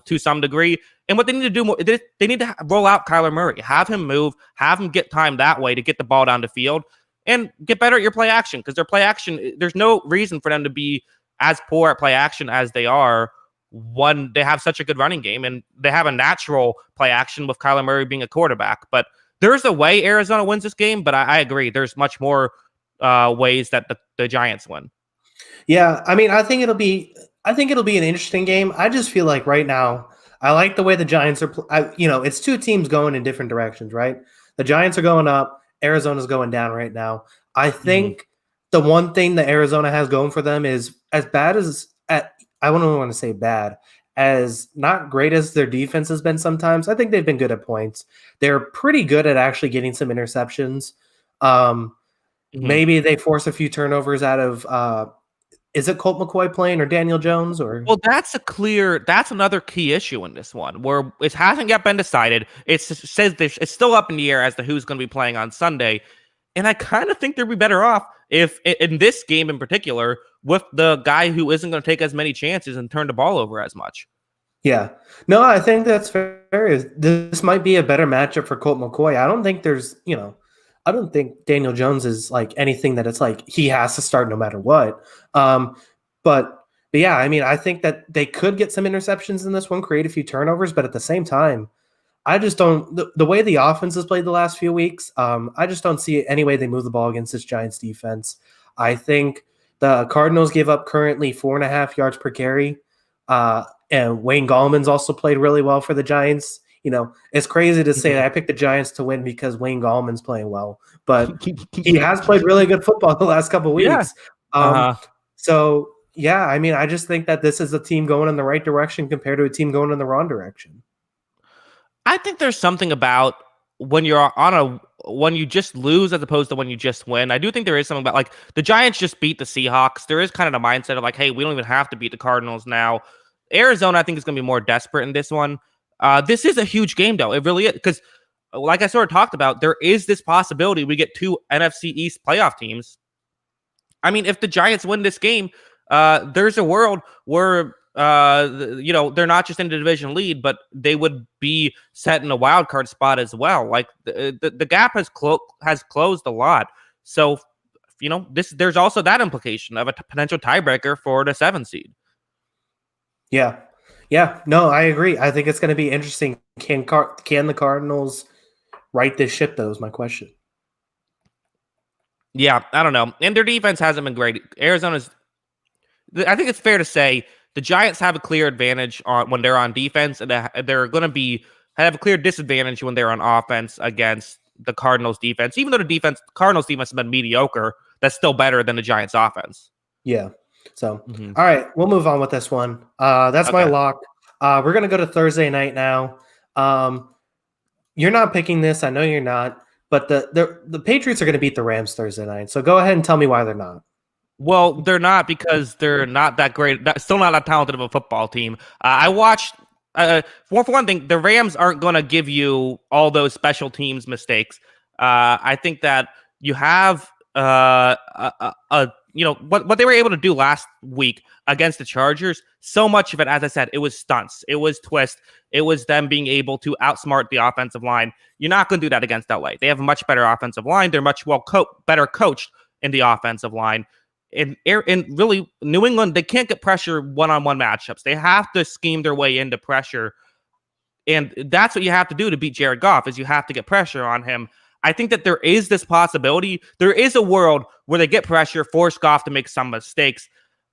to some degree. And what they need to do more, they need to roll out Kyler Murray, have him move, have him get time that way to get the ball down the field, and get better at your play action because their play action, there's no reason for them to be as poor at play action as they are when they have such a good running game and they have a natural play action with Kyler Murray being a quarterback. But there's a way Arizona wins this game, but I agree. There's much more ways that the Giants win. Yeah, I mean, I think it'll be an interesting game. I just feel like right now, I like the way the Giants are. It's two teams going in different directions, right? The Giants are going up. Arizona's going down right now. I think the one thing that Arizona has going for them is as bad as I don't want to say bad, as not great as their defense has been sometimes. I think they've been good at points. They're pretty good at actually getting some interceptions. Maybe they force a few turnovers out of is it Colt McCoy playing or Daniel Jones or? Well, that's another key issue in this one where it hasn't yet been decided. It says it's still up in the air as to who's going to be playing on Sunday. And I kind of think they'd be better off if in this game in particular with the guy who isn't going to take as many chances and turn the ball over as much. Yeah. No, I think that's fair. This might be a better matchup for Colt McCoy. I don't think I don't think Daniel Jones is like anything that it's like he has to start no matter what. But yeah, I mean, I think that they could get some interceptions in this one, create a few turnovers, but at the same time, I just don't the way the offense has played the last few weeks. I just don't see any way they move the ball against this Giants defense. I think the Cardinals gave up currently 4.5 yards per carry. And Wayne Gallman's also played really well for the Giants. It's crazy to say that I picked the Giants to win because Wayne Gallman's playing well, but he has played really good football the last couple of weeks. Yeah. So, yeah, I mean, I just think that this is a team going in the right direction compared to a team going in the wrong direction. I think there's something about when you just lose as opposed to when you just win. I do think there is something about like the Giants just beat the Seahawks. There is kind of the mindset of like, hey, we don't even have to beat the Cardinals now. Arizona, I think, is going to be more desperate in this one. This is a huge game, though. It really is because, like I sort of talked about, there is this possibility we get 2 NFC East playoff teams. I mean, if the Giants win this game, there's a world where they're not just in the division lead, but they would be set in a wild card spot as well. Like the gap has closed a lot. So, there's also that implication of a potential tiebreaker for the 7 seed. Yeah. Yeah, no, I agree. I think it's going to be interesting. Can the Cardinals right this ship, though, is my question. Yeah, I don't know. And their defense hasn't been great. I think it's fair to say the Giants have a clear advantage when they're on defense, and they're going to have a clear disadvantage when they're on offense against the Cardinals defense. Even though the Cardinals defense has been mediocre, that's still better than the Giants offense. Yeah. So, All right, we'll move on with this one. That's my lock. We're going to go to Thursday night now. You're not picking this. I know you're not. But the Patriots are going to beat the Rams Thursday night. So go ahead and tell me why they're not. Well, they're not because they're not that great. Still not that talented of a football team. I watched, for one thing, the Rams aren't going to give you all those special teams mistakes. I think that you have what they were able to do last week against the Chargers, so much of it, as I said, it was stunts. It was twists. It was them being able to outsmart the offensive line. You're not going to do that against LA. They have a much better offensive line. They're much better coached in the offensive line. And really, New England, they can't get pressure one-on-one matchups. They have to scheme their way into pressure. And that's what you have to do to beat Jared Goff, is you have to get pressure on him. I think that there is this possibility. There is a world where they get pressure, force Goff to make some mistakes.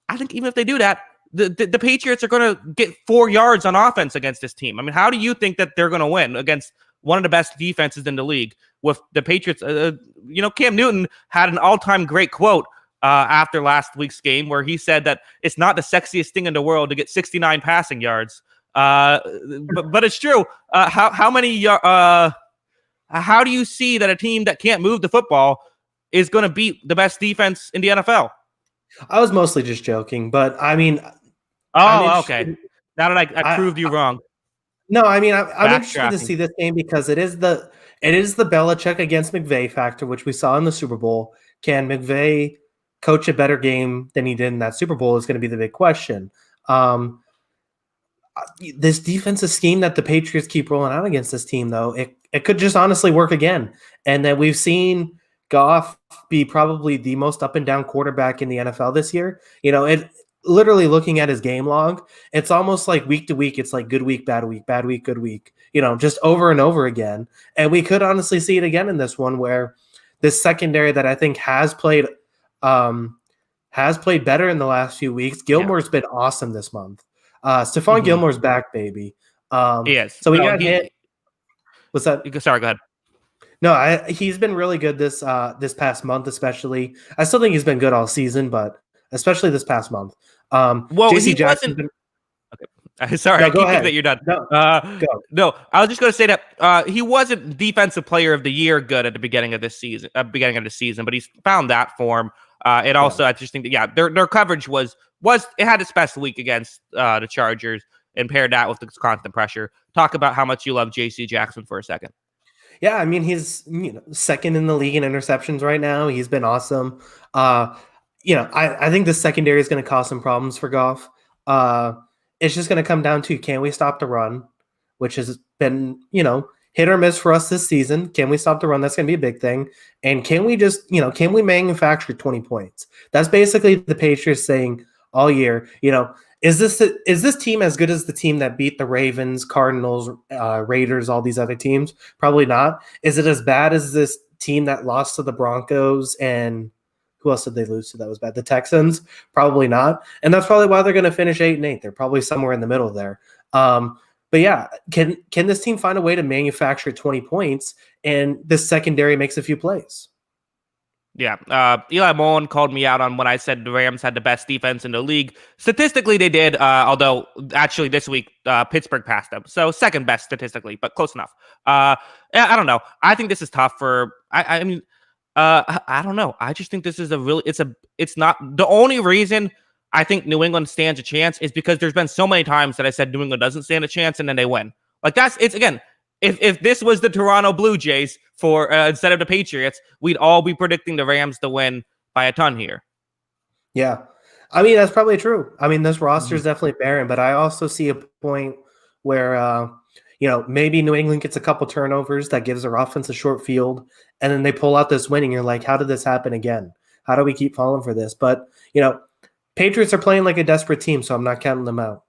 I think even if they do that, the Patriots are going to get 4 yards on offense against this team. I mean, how do you think that they're going to win against one of the best defenses in the league with the Patriots? Cam Newton had an all-time great quote after last week's game where he said that it's not the sexiest thing in the world to get 69 passing yards. But it's true. How do you see that a team that can't move the football is going to beat the best defense in the NFL? I was mostly just joking, but I mean, okay. Now that I proved you wrong. No, I mean, I'm interested to see this game because it is the Belichick against McVay factor, which we saw in the Super Bowl. Can McVay coach a better game than he did in that Super Bowl is going to be the big question. This defensive scheme that the Patriots keep rolling out against this team, though, it could just honestly work again. And then we've seen Goff be probably the most up and down quarterback in the NFL this year. Literally looking at his game log, it's almost like week to week, it's like good week, bad week, good week, just over and over again. And we could honestly see it again in this one where this secondary that I think has played better in the last few weeks. Gilmore's been awesome this month. Stephon Gilmore's back, baby. Yes. So we got hit. What's that? Sorry, go ahead. No, he's been really good this past month, especially. I still think he's been good all season, but especially this past month. JC Jackson. Okay. Sorry, I keep thinking that you're done. No, go. No, I was just going to say that he wasn't Defensive Player of the Year good at the beginning of this season, but he's found that form. It also, I just think that their coverage was it had its best week against the Chargers, and paired that with the constant pressure. Talk about how much you love JC Jackson for a second. Yeah, I mean, he's second in the league in interceptions right now. He's been awesome. I think the secondary is going to cause some problems for Goff. It's just going to come down to, can we stop the run, which has been, hit or miss for us this season. Can we stop the run? That's going to be a big thing. And can we just, can we manufacture 20 points? That's basically the Patriots saying all year, is this team as good as the team that beat the Ravens, Cardinals, Raiders, all these other teams? Probably not. Is it as bad as this team that lost to the Broncos, and who else did they lose to that was bad? The Texans? Probably not. And that's probably why they're going to finish 8-8. They're probably somewhere in the middle there. But yeah, can this team find a way to manufacture 20 points and this secondary makes a few plays? Yeah, Eli Mullen called me out on when I said the Rams had the best defense in the league. Statistically, they did, although actually this week Pittsburgh passed them. So second best statistically, but close enough. I don't know. I think this is tough for – I don't know. I just think this is it's not – the only reason I think New England stands a chance is because there's been so many times that I said New England doesn't stand a chance and then they win. Like again – If this was the Toronto Blue Jays for instead of the Patriots, we'd all be predicting the Rams to win by a ton here. Yeah. I mean, that's probably true. I mean, this roster is definitely barren, but I also see a point where, maybe New England gets a couple turnovers that gives their offense a short field, and then they pull out this win, and you're like, how did this happen again? How do we keep falling for this? But, Patriots are playing like a desperate team, so I'm not counting them out.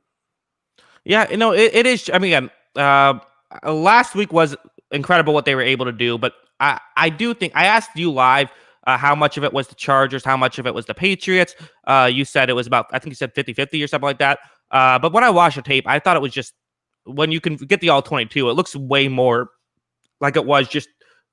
Yeah, it is. I mean, last week was incredible what they were able to do, but I do think I asked you live how much of it was the Chargers, how much of it was the Patriots. You said it was about, I think you said 50-50 or something like that. But when I watched the tape, I thought it was just when you can get the all 22, it looks way more like it was just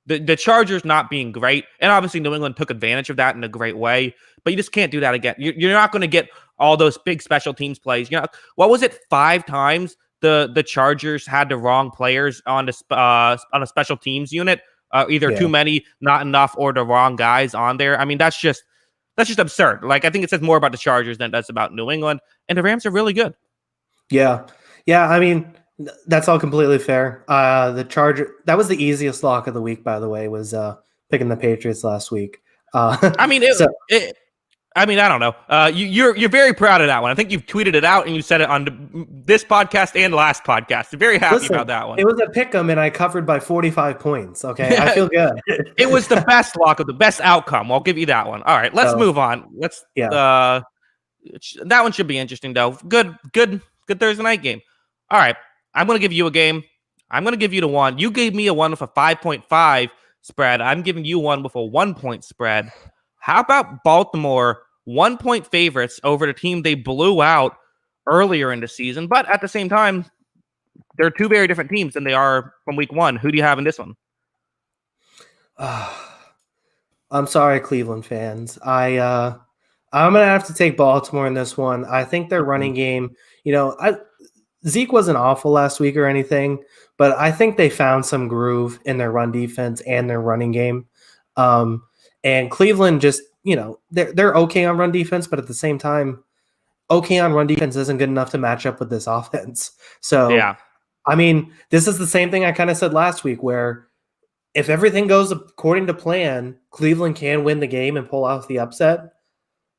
the Chargers not being great. And obviously New England took advantage of that in a great way, but you just can't do that again. You're not going to get all those big special teams plays. What was it? 5 times the Chargers had the wrong players on a special teams unit, either too many, not enough, or the wrong guys on there. I mean, that's just absurd. Like, I think it says more about the Chargers than it does about New England, and the Rams are really good. Yeah. I mean, that's all completely fair. The that was the easiest lock of the week, by the way, was picking the Patriots last week. I mean, I don't know. You're very proud of that one. I think you've tweeted it out and you said it on this podcast and last podcast. You're very happy about that one. It was a pick 'em and I covered by 45 points. Okay, I feel good. It was the best lock of the best outcome. I'll give you that one. All right, let's move on. That one should be interesting though. Good Thursday night game. All right, I'm going to give you a game. I'm going to give you the one. You gave me a one with a 5.5 spread. I'm giving you one with a 1 point spread. How about Baltimore 1 point favorites over the team they blew out earlier in the season? But at the same time, they're two very different teams than they are from week one. Who do you have in this one? I'm sorry, Cleveland fans. I'm gonna have to take Baltimore in this one. I think their running game, Zeke wasn't awful last week or anything, but I think they found some groove in their run defense and their running game. And Cleveland just, they're okay on run defense, but at the same time, okay on run defense isn't good enough to match up with this offense. So, Yeah. I mean, this is the same thing I kind of said last week, where if everything goes according to plan, Cleveland can win the game and pull off the upset.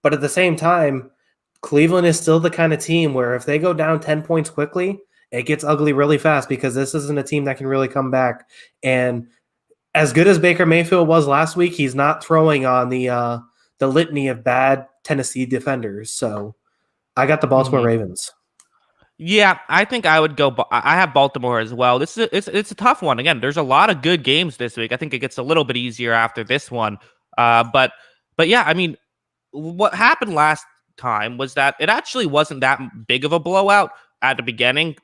But at the same time, Cleveland is still the kind of team where if they go down 10 points quickly, it gets ugly really fast because this isn't a team that can really come back. And as good as Baker Mayfield was last week, he's not throwing on the litany of bad Tennessee defenders. So I got the Baltimore Ravens. Yeah, I think I would go. I have Baltimore as well. This is it's a tough one. Again, there's a lot of good games this week. I think it gets a little bit easier after this one. But yeah, I mean, what happened last time was that it actually wasn't that big of a blowout at the beginning.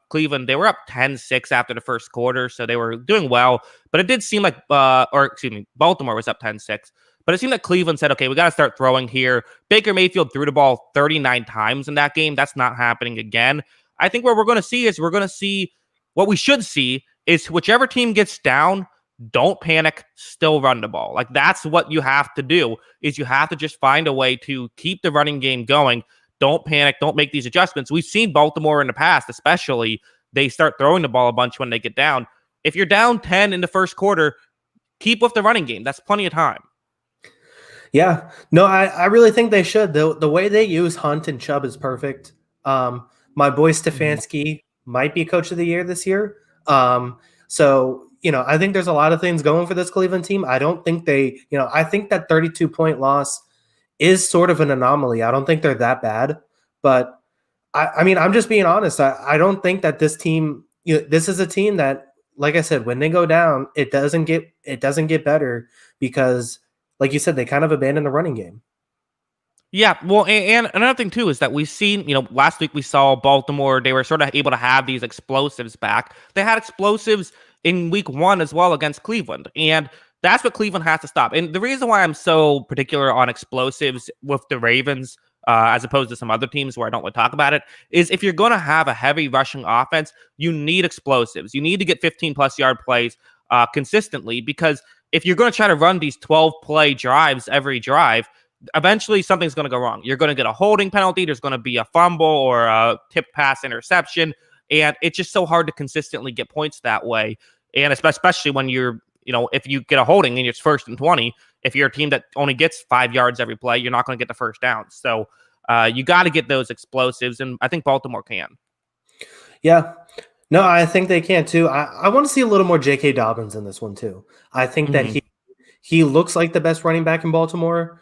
Cleveland, they were up 10-6 after the first quarter, so they were doing well. But it did seem like, Baltimore was up 10-6. But it seemed like Cleveland said, okay, we got to start throwing here. Baker Mayfield threw the ball 39 times in that game. That's not happening again. I think what we're going to see what we should see is whichever team gets down, don't panic, still run the ball. Like, that's what you have to do, is you have to just find a way to keep the running game going. Don't panic. Don't make these adjustments. We've seen Baltimore in the past, especially, they start throwing the ball a bunch when they get down. If you're down 10 in the first quarter, keep with the running game. That's plenty of time. Yeah. No, I really think they should. The way they use Hunt and Chubb is perfect. My boy Stefanski might be coach of the year this year. So, I think there's a lot of things going for this Cleveland team. I don't think I think that 32-point loss is sort of an anomaly. I don't think they're that bad. But, I mean, I'm just being honest. I don't think that this team, this is a team that, like I said, when they go down, it doesn't get better because, like you said, they kind of abandoned the running game. Yeah, well, and another thing too is that we've seen, last week we saw Baltimore, they were sort of able to have these explosives back. They had explosives in week one as well against Cleveland, and that's what Cleveland has to stop. And the reason why I'm so particular on explosives with the Ravens, as opposed to some other teams where I don't want to talk about it, is if you're going to have a heavy rushing offense, you need explosives. You need to get 15-plus yard plays consistently, because if you're going to try to run these 12-play drives every drive, eventually something's going to go wrong. You're going to get a holding penalty. There's going to be a fumble or a tip pass interception. And it's just so hard to consistently get points that way. And especially when you're, if you get a holding and it's 1st and 20, if you're a team that only gets 5 yards every play, you're not going to get the first down. So you got to get those explosives. And I think Baltimore can. Yeah. No, I think they can too. I want to see a little more J.K. Dobbins in this one too. I think that he looks like the best running back in Baltimore.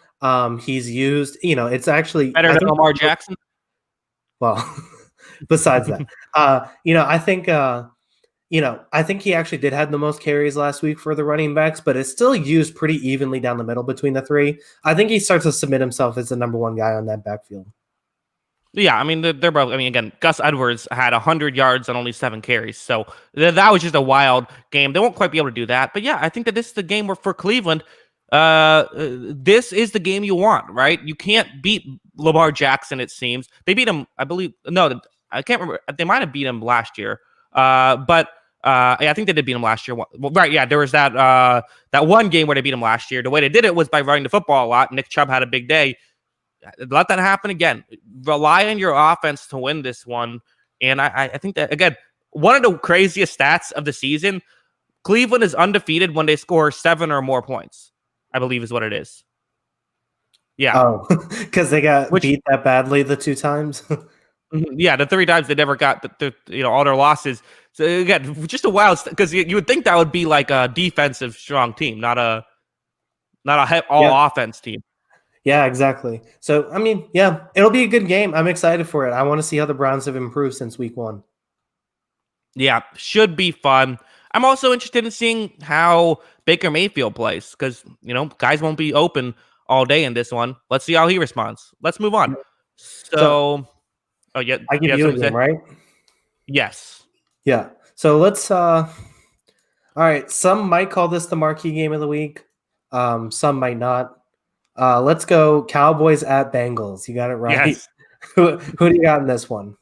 He's used, it's actually better than Lamar Jackson. Well, besides that, I think he actually did have the most carries last week for the running backs, but it's still used pretty evenly down the middle between the three. I think he starts to submit himself as the number one guy on that backfield. Yeah, I mean, they're both. I mean, again, Gus Edwards had 100 yards on only 7 carries, so that was just a wild game. They won't quite be able to do that, but yeah, I think that this is the game where for Cleveland, this is the game you want, right? You can't beat Lamar Jackson. It seems they beat him. I believe no, I can't remember. They might have beat him last year, but I think they did beat him last year. Well, right? Yeah, there was that one game where they beat him last year. The way they did it was by running the football a lot. Nick Chubb had a big day. Let that happen again. Rely on your offense to win this one. And I think that, again, one of the craziest stats of the season, Cleveland is undefeated when they score 7 or more points, I believe is what it is. Yeah. Oh, because they got beat that badly the 2 times. Yeah, the 3 times they never got all their losses. So again, just a wild, because you would think that would be like a defensive strong team, not a offense team. Yeah, exactly. So, I mean, yeah, it'll be a good game. I'm excited for it. I want to see how the Browns have improved since week 1. Yeah, should be fun. I'm also interested in seeing how Baker Mayfield plays because, guys won't be open all day in this one. Let's see how he responds. Let's move on. So So, oh, yeah, I give you have you a something to game, say? right? Yes. Yeah. So let's all right, some might call this the marquee game of the week. Some might not. Let's go Cowboys at Bengals. You got it right. Yes. Who do you got in this one?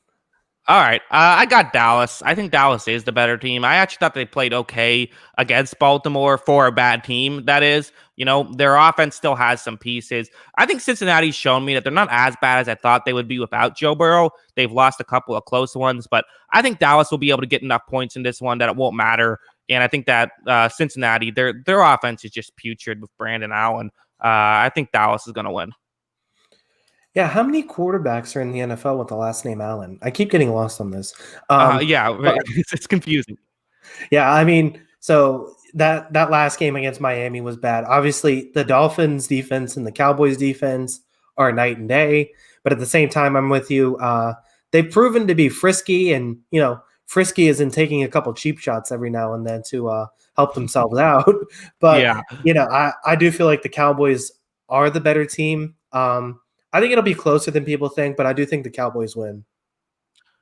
All right. I got Dallas. I think Dallas is the better team. I actually thought they played okay against Baltimore for a bad team. That is, their offense still has some pieces. I think Cincinnati's shown me that they're not as bad as I thought they would be without Joe Burrow. They've lost a couple of close ones, but I think Dallas will be able to get enough points in this one that it won't matter. And I think that Cincinnati, their offense is just putrid with Brandon Allen. I think Dallas is going to win. Yeah, how many quarterbacks are in the NFL with the last name Allen? I keep getting lost on this. Yeah, But it's confusing. yeah, I mean, so that last game against Miami was bad. Obviously, the Dolphins defense and the Cowboys defense are night and day. But at the same time, I'm with you. They've proven to be frisky, and frisky is in taking a couple cheap shots every now and then to help themselves out. But Yeah. I do feel like the Cowboys are the better team. I think it'll be closer than people think, but I do think the Cowboys win.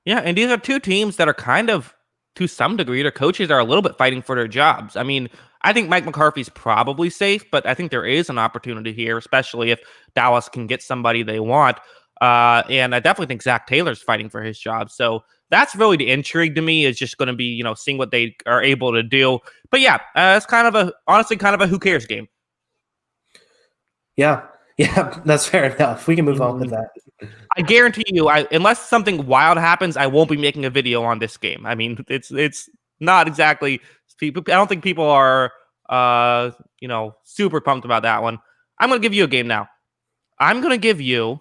Yeah, and these are two teams that are kind of, to some degree, their coaches are a little bit fighting for their jobs. I mean, I think Mike McCarthy's probably safe, but I think there is an opportunity here, especially if Dallas can get somebody they want. And I definitely think Zach Taylor's fighting for his job. So that's really the intrigue to me, is just going to be, seeing what they are able to do. But yeah, it's honestly kind of a who cares game. Yeah, yeah, that's fair enough. We can move on with that. I guarantee you, unless something wild happens, I won't be making a video on this game. I mean, it's not exactly people. I don't think people are, super pumped about that one. I'm gonna give you a game now. I'm gonna give you.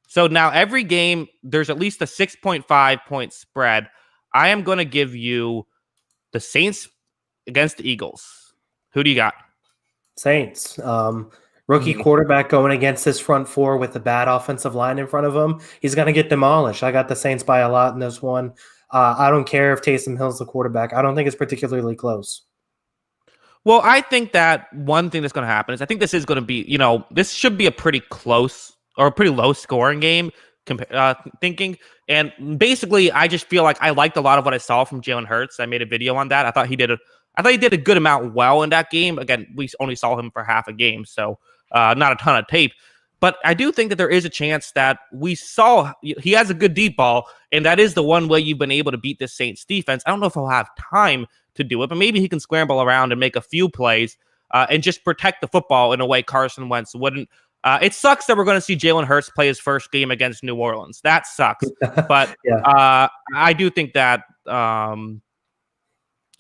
So now every game, there's at least a 6.5 point spread. I am gonna give you the Saints against the Eagles. Who do you got? Saints. Rookie quarterback going against this front four with a bad offensive line in front of him. He's going to get demolished. I got the Saints by a lot in this one. I don't care if Taysom Hill's the quarterback. I don't think it's particularly close. Well, I think that one thing that's going to happen is I think this is going to be, this should be a pretty close or a pretty low scoring game, thinking. And basically, I just feel like I liked a lot of what I saw from Jalen Hurts. I made a video on that. I thought he did a good amount well in that game. Again, we only saw him for half a game, so not a ton of tape. But I do think that there is a chance that we saw he has a good deep ball, and that is the one way you've been able to beat this Saints defense. I don't know if he'll have time to do it, but maybe he can scramble around and make a few plays and just protect the football in a way Carson Wentz wouldn't. It sucks that we're going to see Jalen Hurts play his first game against New Orleans. That sucks. But yeah. I do think that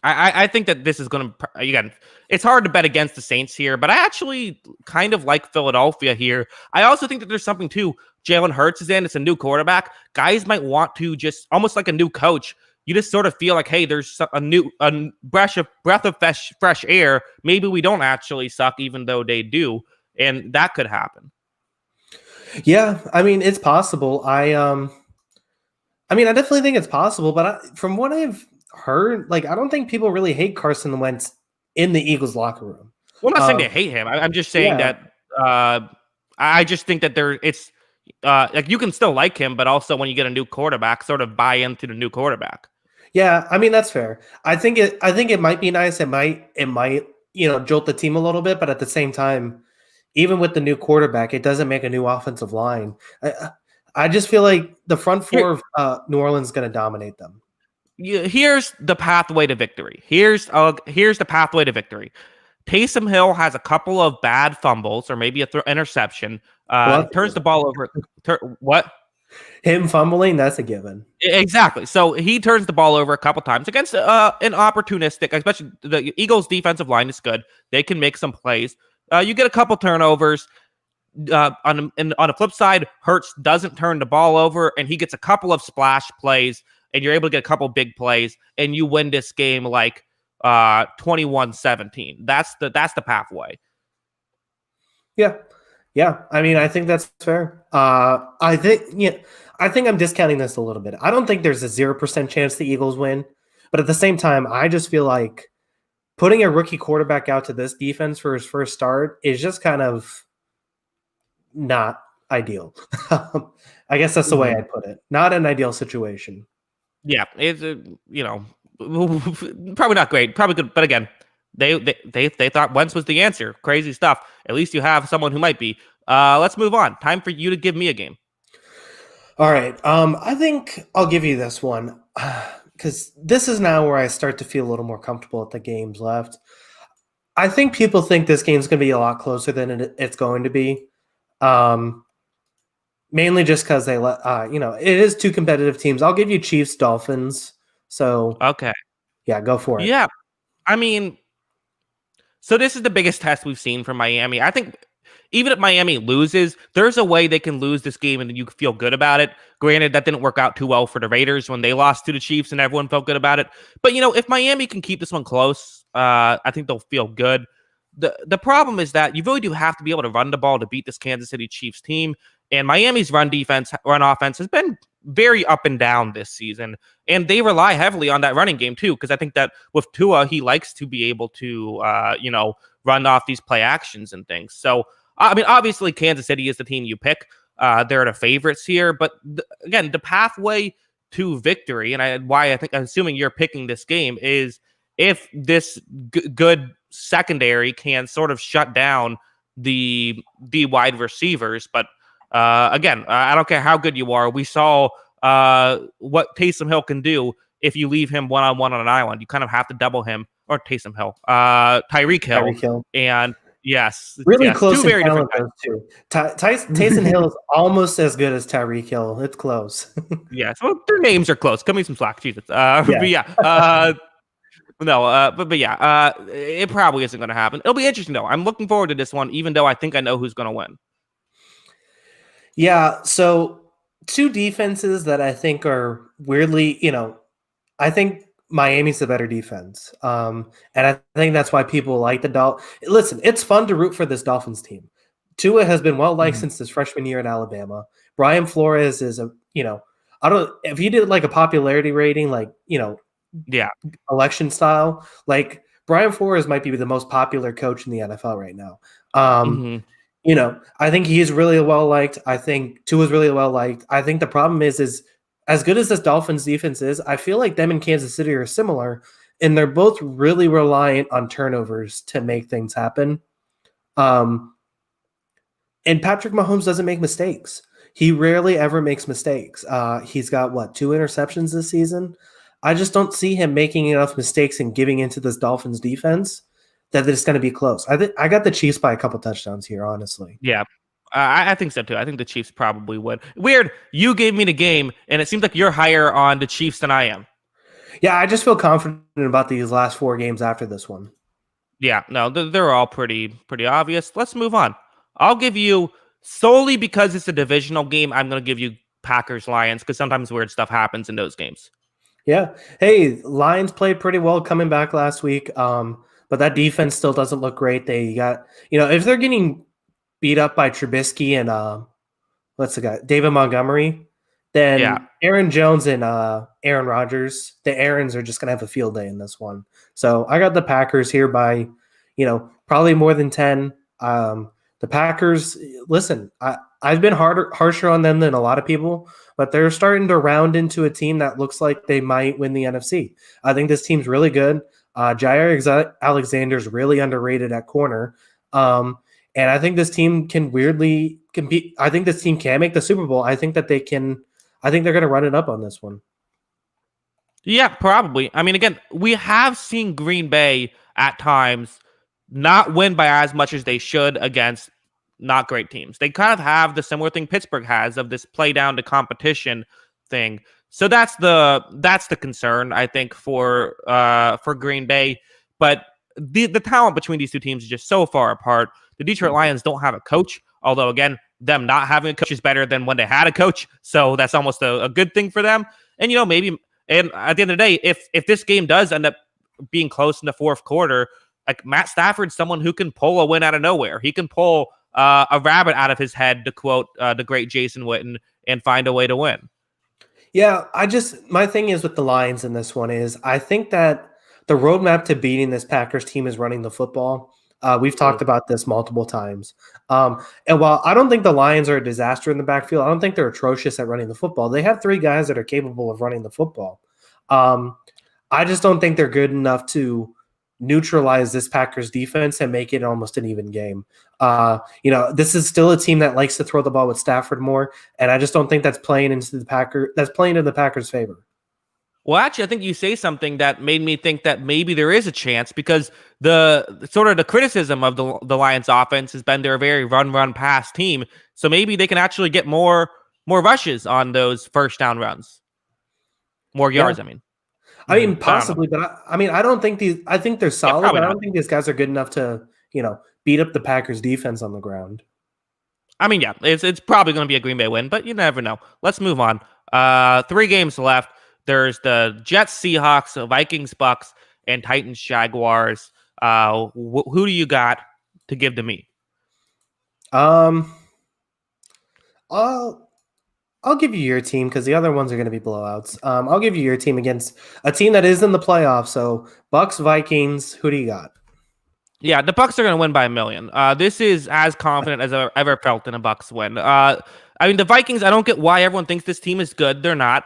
I think that this is going to, again, it's hard to bet against the Saints here, but I actually kind of like Philadelphia here. I also think that there's something too. Jalen Hurts is in. It's a new quarterback. Guys might want to just almost like a new coach. You just sort of feel like, hey, there's a breath of fresh air. Maybe we don't actually suck, even though they do, and that could happen. Yeah, I mean, it's possible. I definitely think it's possible, but from what I've heard, like, I don't think people really hate Carson Wentz in the Eagles locker room. Well, I'm not saying they hate him. I'm just saying that I just think that it's like you can still like him, but also when you get a new quarterback, sort of buy into the new quarterback. Yeah, I mean, that's fair. I think it might be nice. It might jolt the team a little bit, but at the same time, even with the new quarterback, it doesn't make a new offensive line. I just feel like the front four of New Orleans is going to dominate them. Here's the pathway to victory. Here's the pathway to victory. Taysom Hill has a couple of bad fumbles or maybe a interception. Turns the ball over. What? Him fumbling, that's a given. Exactly. So he turns the ball over a couple times against an opportunistic, especially the Eagles' defensive line is good. They can make some plays. You get a couple turnovers. On the flip side, Hurts doesn't turn the ball over, and he gets a couple of splash plays, and you're able to get a couple big plays, and you win this game like 21-17. That's the pathway. Yeah. I mean, I think that's fair. I think I'm discounting this a little bit. I don't think there's a 0% chance the Eagles win, But at the same time, I just feel like putting a rookie quarterback out to this defense for his first start is just kind of not ideal. I guess that's the way I'd put it. Not an ideal situation. Yeah, it's probably not great, probably good, but again, they thought Wentz was the answer. Crazy stuff. At least you have someone who might be. Let's move on. Time for you to give me a game. All right. I think I'll give you this one because this is now where I start to feel a little more comfortable at the games left. I think people think this game's going to be a lot closer than it's going to be. Mainly just because they let it is two competitive teams. I'll give you Chiefs Dolphins. So Okay. Yeah, go for it. Yeah, I mean, so this is the biggest test we've seen from Miami. I think even if Miami loses, there's a way they can lose this game and you feel good about it. Granted, that didn't work out too well for the Raiders when they lost to the Chiefs and everyone felt good about it. But, if Miami can keep this one close, I think they'll feel good. The problem is that you really do have to be able to run the ball to beat this Kansas City Chiefs team. And Miami's run offense has been very up and down this season. And they rely heavily on that running game, too, because I think that with Tua, he likes to be able to, run off these play actions and things. So, I mean, obviously, Kansas City is the team you pick. They're the favorites here. But again, the pathway to victory, and I'm assuming you're picking this game, is if this good secondary can sort of shut down the wide receivers. But again, I don't care how good you are. We saw what Taysom Hill can do if you leave him one-on-one on an island. You kind of have to double him, or Taysom Hill, Tyreek Hill. And yes, really close two very different guys too. Taysom Hill is almost as good as Tyreek Hill. It's close. Yeah, so their names are close. Cut me some slack, Jesus. But yeah, it probably isn't going to happen. It'll be interesting though. I'm looking forward to this one, even though I think I know who's going to win. Yeah, so two defenses that I think are weirdly, I think Miami's the better defense. And I think that's why people like the Dolphins. Listen, it's fun to root for this Dolphins team. Tua has been well-liked since his freshman year in Alabama. Brian Flores is if you did like a popularity rating, election style, like Brian Flores might be the most popular coach in the NFL right now. I think he is really well-liked. I think Tua is really well-liked. I think the problem is as good as this Dolphins defense is, I feel like them and Kansas City are similar, and they're both really reliant on turnovers to make things happen. And Patrick Mahomes doesn't make mistakes. He rarely ever makes mistakes. He's got, 2 interceptions this season? I just don't see him making enough mistakes and giving into this Dolphins defense that it's going to be close. I got the Chiefs by a couple touchdowns here, honestly. Yeah. I think so too. I think the Chiefs probably would. Weird. You gave me the game, and it seems like you're higher on the Chiefs than I am. Yeah, I just feel confident about these last 4 games after this one. Yeah, no, they're all pretty obvious. Let's move on. I'll give you, solely because it's a divisional game, I'm going to give you Packers-Lions, because sometimes weird stuff happens in those games. Yeah. Hey, Lions played pretty well coming back last week, but that defense still doesn't look great. They got, if they're getting beat up by Trubisky and what's the guy, David Montgomery, then Aaron Jones and Aaron Rodgers, the Aarons are just going to have a field day in this one. So I got the Packers here by, probably more than 10. The Packers, listen, I've been harsher on them than a lot of people, but they're starting to round into a team that looks like they might win the NFC. I think this team's really good. Jair Alexander's really underrated at corner. And I think this team can weirdly compete. I think this team can make the Super Bowl. I think that they can. I think they're going to run it up on this one. Yeah, probably. I mean, again, we have seen Green Bay at times not win by as much as they should against not great teams. They kind of have the similar thing Pittsburgh has of this play down to competition thing. So that's the concern, I think, for Green Bay. But the talent between these two teams is just so far apart. The Detroit Lions don't have a coach, although, again, them not having a coach is better than when they had a coach. So that's almost a good thing for them. And, maybe, and at the end of the day, if this game does end up being close in the fourth quarter, like Matt Stafford's someone who can pull a win out of nowhere. He can pull a rabbit out of his head, to quote the great Jason Witten, and find a way to win. Yeah, my thing is with the Lions in this one is I think that the roadmap to beating this Packers team is running the football. We've talked about this multiple times. And while I don't think the Lions are a disaster in the backfield, I don't think they're atrocious at running the football. They have three guys that are capable of running the football. Um, I just don't think they're good enough to neutralize this Packers defense and make it almost an even game. This is still a team that likes to throw the ball with Stafford more, and I just don't think that's playing into the Packers' favor. Well, actually, I think you say something that made me think that maybe there is a chance because the sort of the criticism of the Lions offense has been they're a very run pass team. So maybe they can actually get more rushes on those first down runs. More yards, Yeah. I mean. I mean, But I don't know. possibly, but I don't think I think they're Yeah, solid, probably but I not. don't think these guys are good enough to, beat up the Packers defense on the ground. I mean, yeah, it's probably going to be a Green Bay win, but you never know. Let's move on. 3 games left. There's the Jets, Seahawks, Vikings, Bucks, and Titans, Jaguars. Who do you got to give to me? Um, I'll give you your team because the other ones are going to be blowouts. I'll give you your team against a team that is in the playoffs. So Bucks, Vikings. Who do you got? Yeah, the Bucks are going to win by a million. This is as confident as I've ever felt in a Bucks win. I mean, the Vikings. I don't get why everyone thinks this team is good. They're not.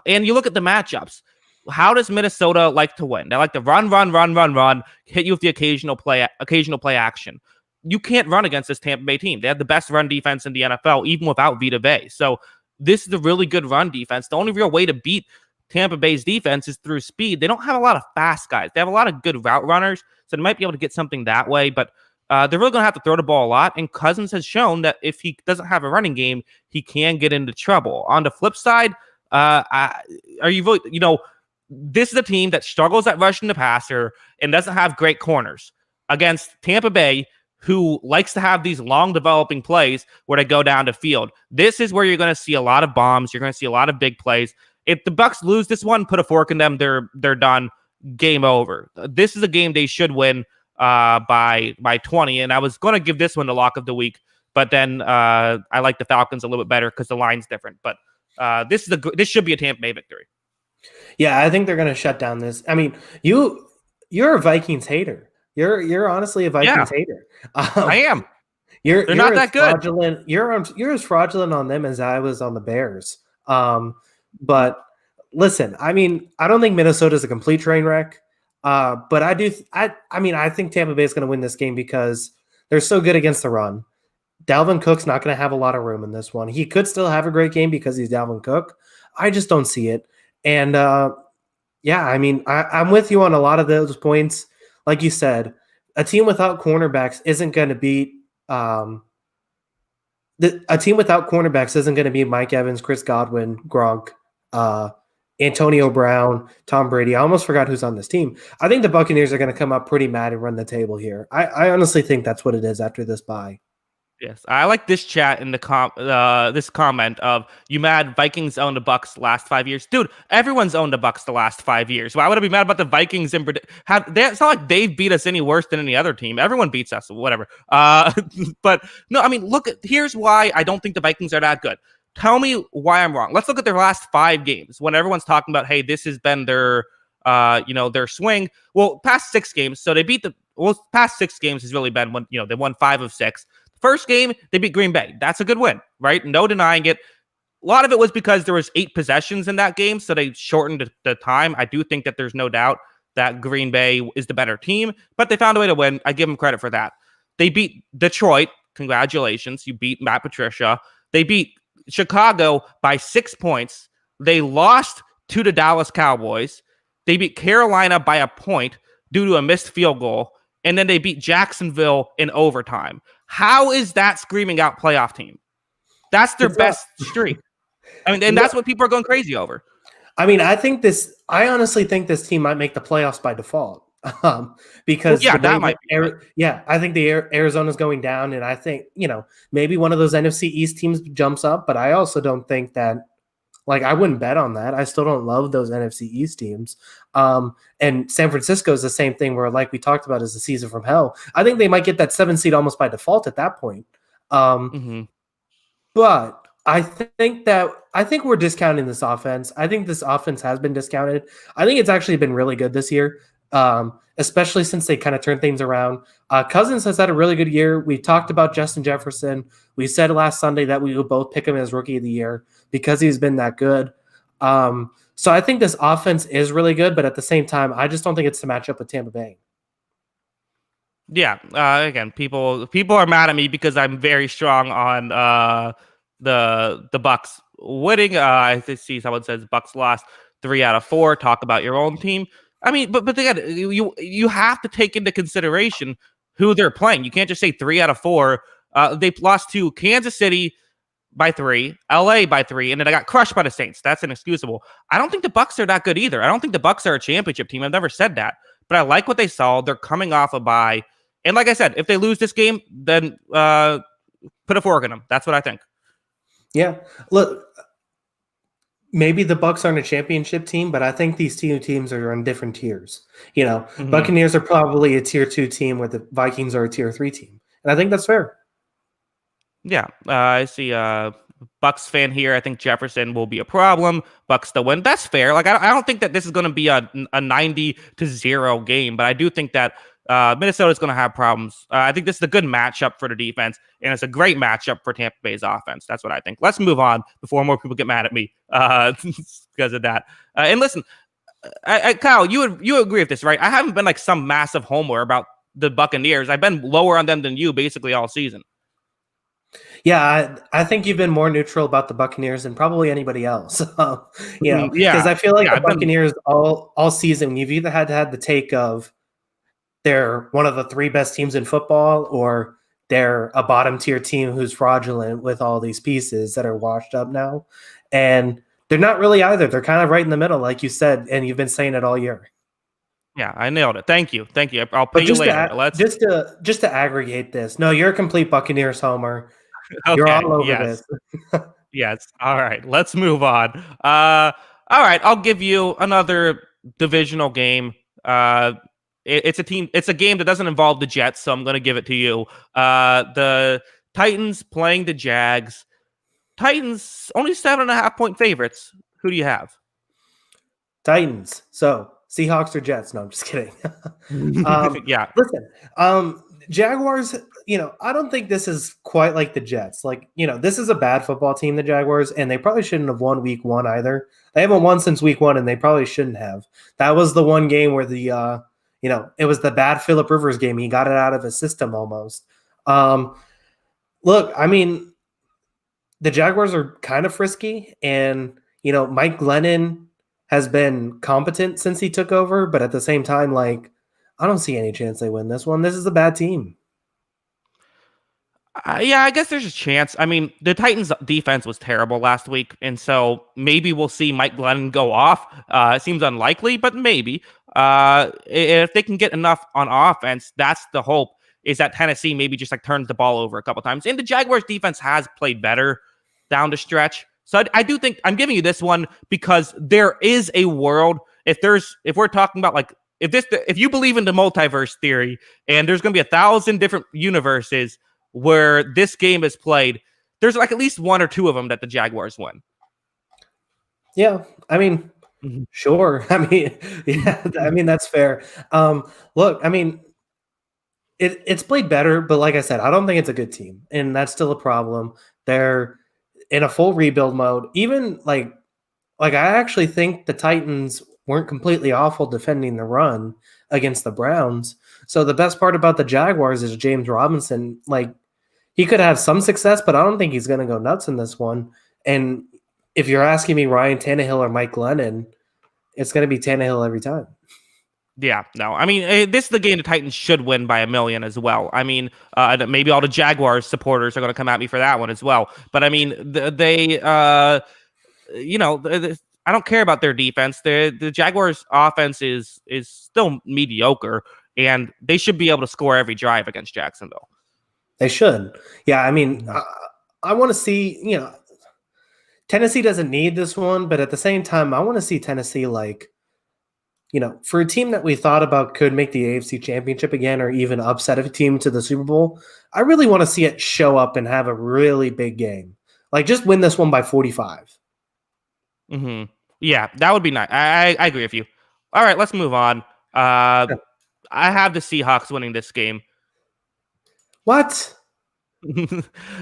And you look at the matchups. How does Minnesota like to win? They like to run, hit you with the occasional play action. You can't run against this Tampa Bay team. They have the best run defense in the NFL, even without Vita Vea. So this is a really good run defense. The only real way to beat Tampa Bay's defense is through speed. They don't have a lot of fast guys. They have a lot of good route runners, so they might be able to get something that way. But they're really going to have to throw the ball a lot. And Cousins has shown that if he doesn't have a running game, he can get into trouble. On the flip side, this is a team that struggles at rushing the passer and doesn't have great corners against Tampa Bay, who likes to have these long developing plays where they go down the field. This is where you're going to see a lot of bombs. You're going to see a lot of big plays. If the Bucks lose this one, put a fork in them, they're done. Game over. This is a game they should win by 20. And I was going to give this one the lock of the week, but then I like the Falcons a little bit better because the line's different. But this should be a Tampa Bay victory. Yeah, I think they're going to shut down this. I mean, you're a Vikings hater. You're honestly a Vikings hater. I am. They're not that good. You're as fraudulent on them as I was on the Bears. But listen, I mean, I don't think Minnesota's a complete train wreck. But I do. I think Tampa Bay is going to win this game because they're so good against the run. Dalvin Cook's not going to have a lot of room in this one. He could still have a great game because he's Dalvin Cook. I just don't see it. And I'm with you on a lot of those points. Like you said, a team without cornerbacks isn't going to beat. A team without cornerbacks isn't going to be Mike Evans, Chris Godwin, Gronk, Antonio Brown, Tom Brady. I almost forgot who's on this team. I think the Buccaneers are going to come up pretty mad and run the table here. I honestly think that's what it is after this bye. Yes, I like this chat in the this comment of you mad Vikings owned the Bucks the last 5 years, dude. Everyone's owned the Bucks the last 5 years. Why would I be mad about the Vikings? It's not like they've beat us any worse than any other team. Everyone beats us, whatever. But no, I mean, here's why I don't think the Vikings are that good. Tell me why I'm wrong. Let's look at their last 5 games when everyone's talking about, hey, this has been their their swing. Well, past 6 games, so they beat past 6 games has really been when they won 5 of 6. First game, they beat Green Bay. That's a good win, right? No denying it. A lot of it was because there was 8 possessions in that game, so they shortened the time. I do think that there's no doubt that Green Bay is the better team, but they found a way to win. I give them credit for that. They beat Detroit. Congratulations. You beat Matt Patricia. They beat Chicago by 6 points. They lost to the Dallas Cowboys. They beat Carolina by a point due to a missed field goal. And then they beat Jacksonville in overtime. How is that screaming out playoff team? That's their best streak. I mean, and that's what people are going crazy over. I mean, I honestly think this team might make the playoffs by default. Because I think the Arizona's going down, and I think maybe one of those NFC East teams jumps up, but I also don't think that. Like, I wouldn't bet on that. I still don't love those NFC East teams. And San Francisco is the same thing where, like we talked about, is the season from hell. I think they might get that 7 seed almost by default at that point. But I think we're discounting this offense. I think this offense has been discounted. I think it's actually been really good this year, especially since they kind of turned things around. Cousins has had a really good year. We talked about Justin Jefferson. We said last Sunday that we would both pick him as rookie of the year because he's been that good. So I think this offense is really good, but at the same time, I just don't think it's to match up with Tampa Bay. Yeah. Again, people are mad at me because I'm very strong on the Bucks winning. I see someone says Bucks lost 3 out of 4. Talk about your own team. I mean, but again, you have to take into consideration who they're playing. You can't just say 3 out of 4. They lost to Kansas City by 3, LA by 3, and then I got crushed by the Saints. That's inexcusable. I don't think the Bucks are that good either. I don't think the Bucks are a championship team. I've never said that, but I like what they saw. They're coming off a bye, and like I said, if they lose this game, then put a fork in them. That's what I think. Yeah, look, maybe the Bucks aren't a championship team, but I think these two teams are on different tiers. Buccaneers are probably a tier 2 team, where the Vikings are a tier 3 team, and I think that's fair. Yeah, I see Bucks fan here. I think Jefferson will be a problem. Bucks to win. That's fair. Like I don't think that this is going to be a 90-0 game, but I do think that Minnesota is going to have problems. I think this is a good matchup for the defense, and it's a great matchup for Tampa Bay's offense. That's what I think. Let's move on before more people get mad at me because of that. And listen, Kyle, you agree with this, right? I haven't been like some massive homer about the Buccaneers. I've been lower on them than you basically all season. Yeah, I think you've been more neutral about the Buccaneers than probably anybody else. Because I feel like the Buccaneers all season, you've either had to have the take of they're one of the 3 best teams in football, or they're a bottom tier team who's fraudulent with all these pieces that are washed up now. And they're not really either. They're kind of right in the middle, like you said, and you've been saying it all year. Yeah, I nailed it. Thank you. I'll pay you later. Just to aggregate this. No, you're a complete Buccaneers homer. Okay, you're all over this. Yes. All right. Let's move on. All right. I'll give you another divisional game. It's a game that doesn't involve the Jets, so I'm going to give it to you. The Titans playing the Jags. Titans only 7.5-point favorites. Who do you have? Titans. So Seahawks or Jets? No, I'm just kidding. Yeah. Listen, Jaguars, I don't think this is quite like the Jets. Like, this is a bad football team, the Jaguars, and they probably shouldn't have won week 1 either. They haven't won since week 1, and they probably shouldn't have. That was the one game where it was the bad Phillip Rivers game. He got it out of his system almost. Look, I mean, the Jaguars are kind of frisky, and, Mike Glennon has been competent since he took over, but at the same time, like, I don't see any chance they win this one. This is a bad team. Yeah, I guess there's a chance. I mean, the Titans' defense was terrible last week, and so maybe we'll see Mike Glennon go off. It seems unlikely, but maybe. If they can get enough on offense, that's the hope, is that Tennessee maybe just like turns the ball over a couple times. And the Jaguars' defense has played better down the stretch. So I do think I'm giving you this one because there is a world, if we're talking about like, if you believe in the multiverse theory and there's going to be 1,000 different universes where this game is played, there's like at least 1 or 2 of them that the Jaguars win. Yeah, I mean, sure. I mean, yeah, I mean, that's fair. Look, I mean, it's played better, but like I said, I don't think it's a good team, and that's still a problem. They're in a full rebuild mode. Even like I actually think the Titans weren't completely awful defending the run against the Browns. So the best part about the Jaguars is James Robinson. Like, he could have some success, but I don't think he's going to go nuts in this one. And if you're asking me Ryan Tannehill or Mike Glennon, it's going to be Tannehill every time. Yeah, no. I mean, this is the game the Titans should win by 1 million as well. I mean, maybe all the Jaguars supporters are going to come at me for that one as well. But I mean, I don't care about their defense. The Jaguars' offense is still mediocre, and they should be able to score every drive against Jacksonville. They should. Yeah, I mean, I want to see, Tennessee doesn't need this one, but at the same time, I want to see Tennessee for a team that we thought about could make the AFC Championship again or even upset a team to the Super Bowl. I really want to see it show up and have a really big game. Like, just win this one by 45. Yeah, that would be nice. I agree with you. All right, let's move on. I have the Seahawks winning this game. What?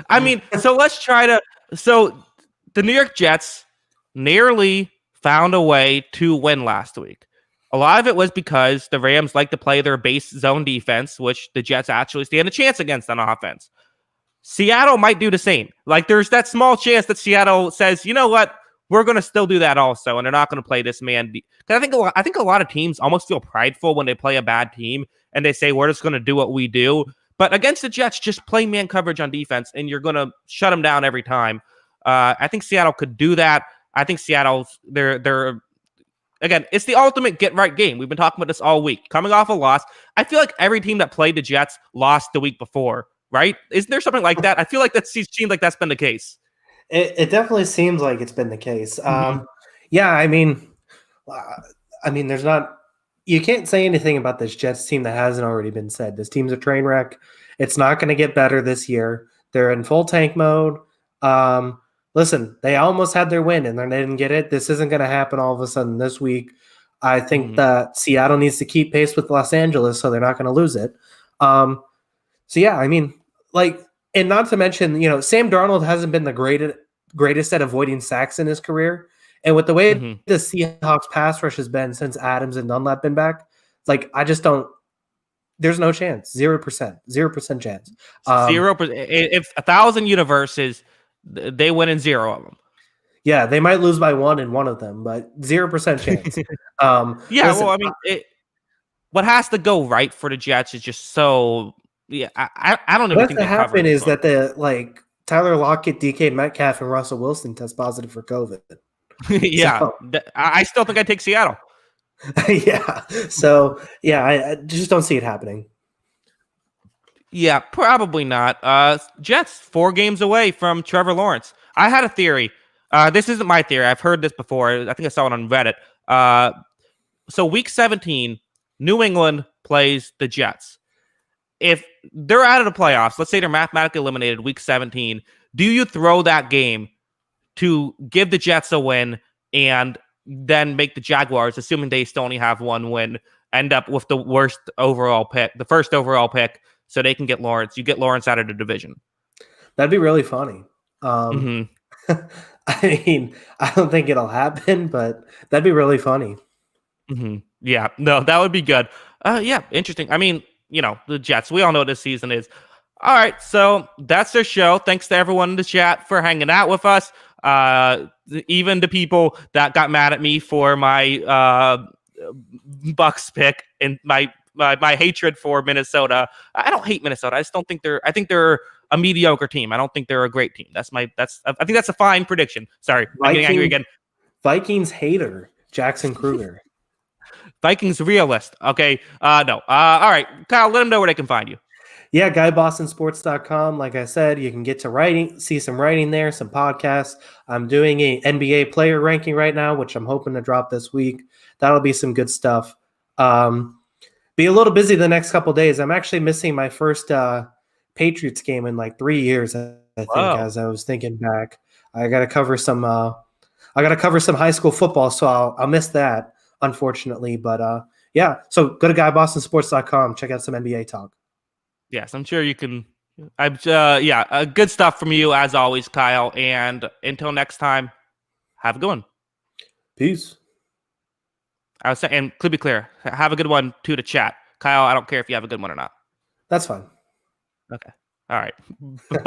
I mean, so let's try to. So the New York Jets nearly found a way to win last week. A lot of it was because the Rams like to play their base zone defense, which the Jets actually stand a chance against on offense. Seattle might do the same. Like, there's that small chance that Seattle says, you know what, we're going to still do that also, and they're not going to play this man. I think a lot of teams almost feel prideful when they play a bad team, and they say, we're just going to do what we do. But against the Jets, just play man coverage on defense, and you're going to shut them down every time. I think Seattle could do that. I think Seattle's, they're again, it's the ultimate get-right game. We've been talking about this all week. Coming off a loss, I feel like every team that played the Jets lost the week before. Right? Isn't there something like that? I feel like that seems like that's been the case. It definitely seems like it's been the case. Yeah, there's not. You can't say anything about this Jets team that hasn't already been said. This team's a train wreck. It's not going to get better this year. They're in full tank mode. Listen, they almost had their win and then they didn't get it. This isn't going to happen all of a sudden this week. I think that Seattle needs to keep pace with Los Angeles, so they're not going to lose it. So yeah, and not to mention, Sam Darnold hasn't been the greatest at avoiding sacks in his career. And with the way the Seahawks pass rush has been since Adams and Dunlap been back, I just don't. There's no chance. 0%. 0% chance. 0%. If 1,000 universes, they win in 0 of them. Yeah, they might lose by 1 in one of them, but 0% chance. What has to go right for the Jets is just so. Yeah, I don't even think what happen is that Tyler Lockett, DK Metcalf, and Russell Wilson test positive for COVID. Yeah, I still think I'd take Seattle. Yeah. So yeah, I just don't see it happening. Yeah, probably not. Jets 4 games away from Trevor Lawrence. I had a theory. This isn't my theory. I've heard this before. I think I saw it on Reddit. So week 17, New England plays the Jets. If they're out of the playoffs, let's say they're mathematically eliminated week 17, do you throw that game to give the Jets a win and then make the Jaguars, assuming they still only have 1 win, end up with the first overall pick, so they can get Lawrence? You get Lawrence out of the division. That'd be really funny. I don't think it'll happen, but that'd be really funny. Yeah, no, that would be good. Yeah, interesting. I mean, the Jets, we all know what this season is. All right, so that's their show. Thanks to everyone in the chat for hanging out with us. Even the people that got mad at me for my Bucks pick and my hatred for Minnesota. I don't hate Minnesota. I just don't think I think they're a mediocre team. I don't think they're a great team. I think that's a fine prediction. Sorry, I'm getting angry again. Vikings hater, Jackson Kruger. Vikings realist. Okay. No. All right. Kyle, let them know where they can find you. Yeah, GuyBostonSports.com. Like I said, you can get to writing, see some writing there, some podcasts. I'm doing an NBA player ranking right now, which I'm hoping to drop this week. That'll be some good stuff. Be a little busy the next couple of days. I'm actually missing my first Patriots game in 3 years, I think, as I was thinking back. I got to cover some high school football, so I'll miss that, unfortunately. But yeah, so go to GuyBostonSports.com. Check out some NBA talk. Yes, I'm sure you can. Good stuff from you as always, Kyle. And until next time, have a good one. Peace. I was saying, and to be clear, have a good one to the chat. Kyle, I don't care if you have a good one or not. That's fine. Okay. All right.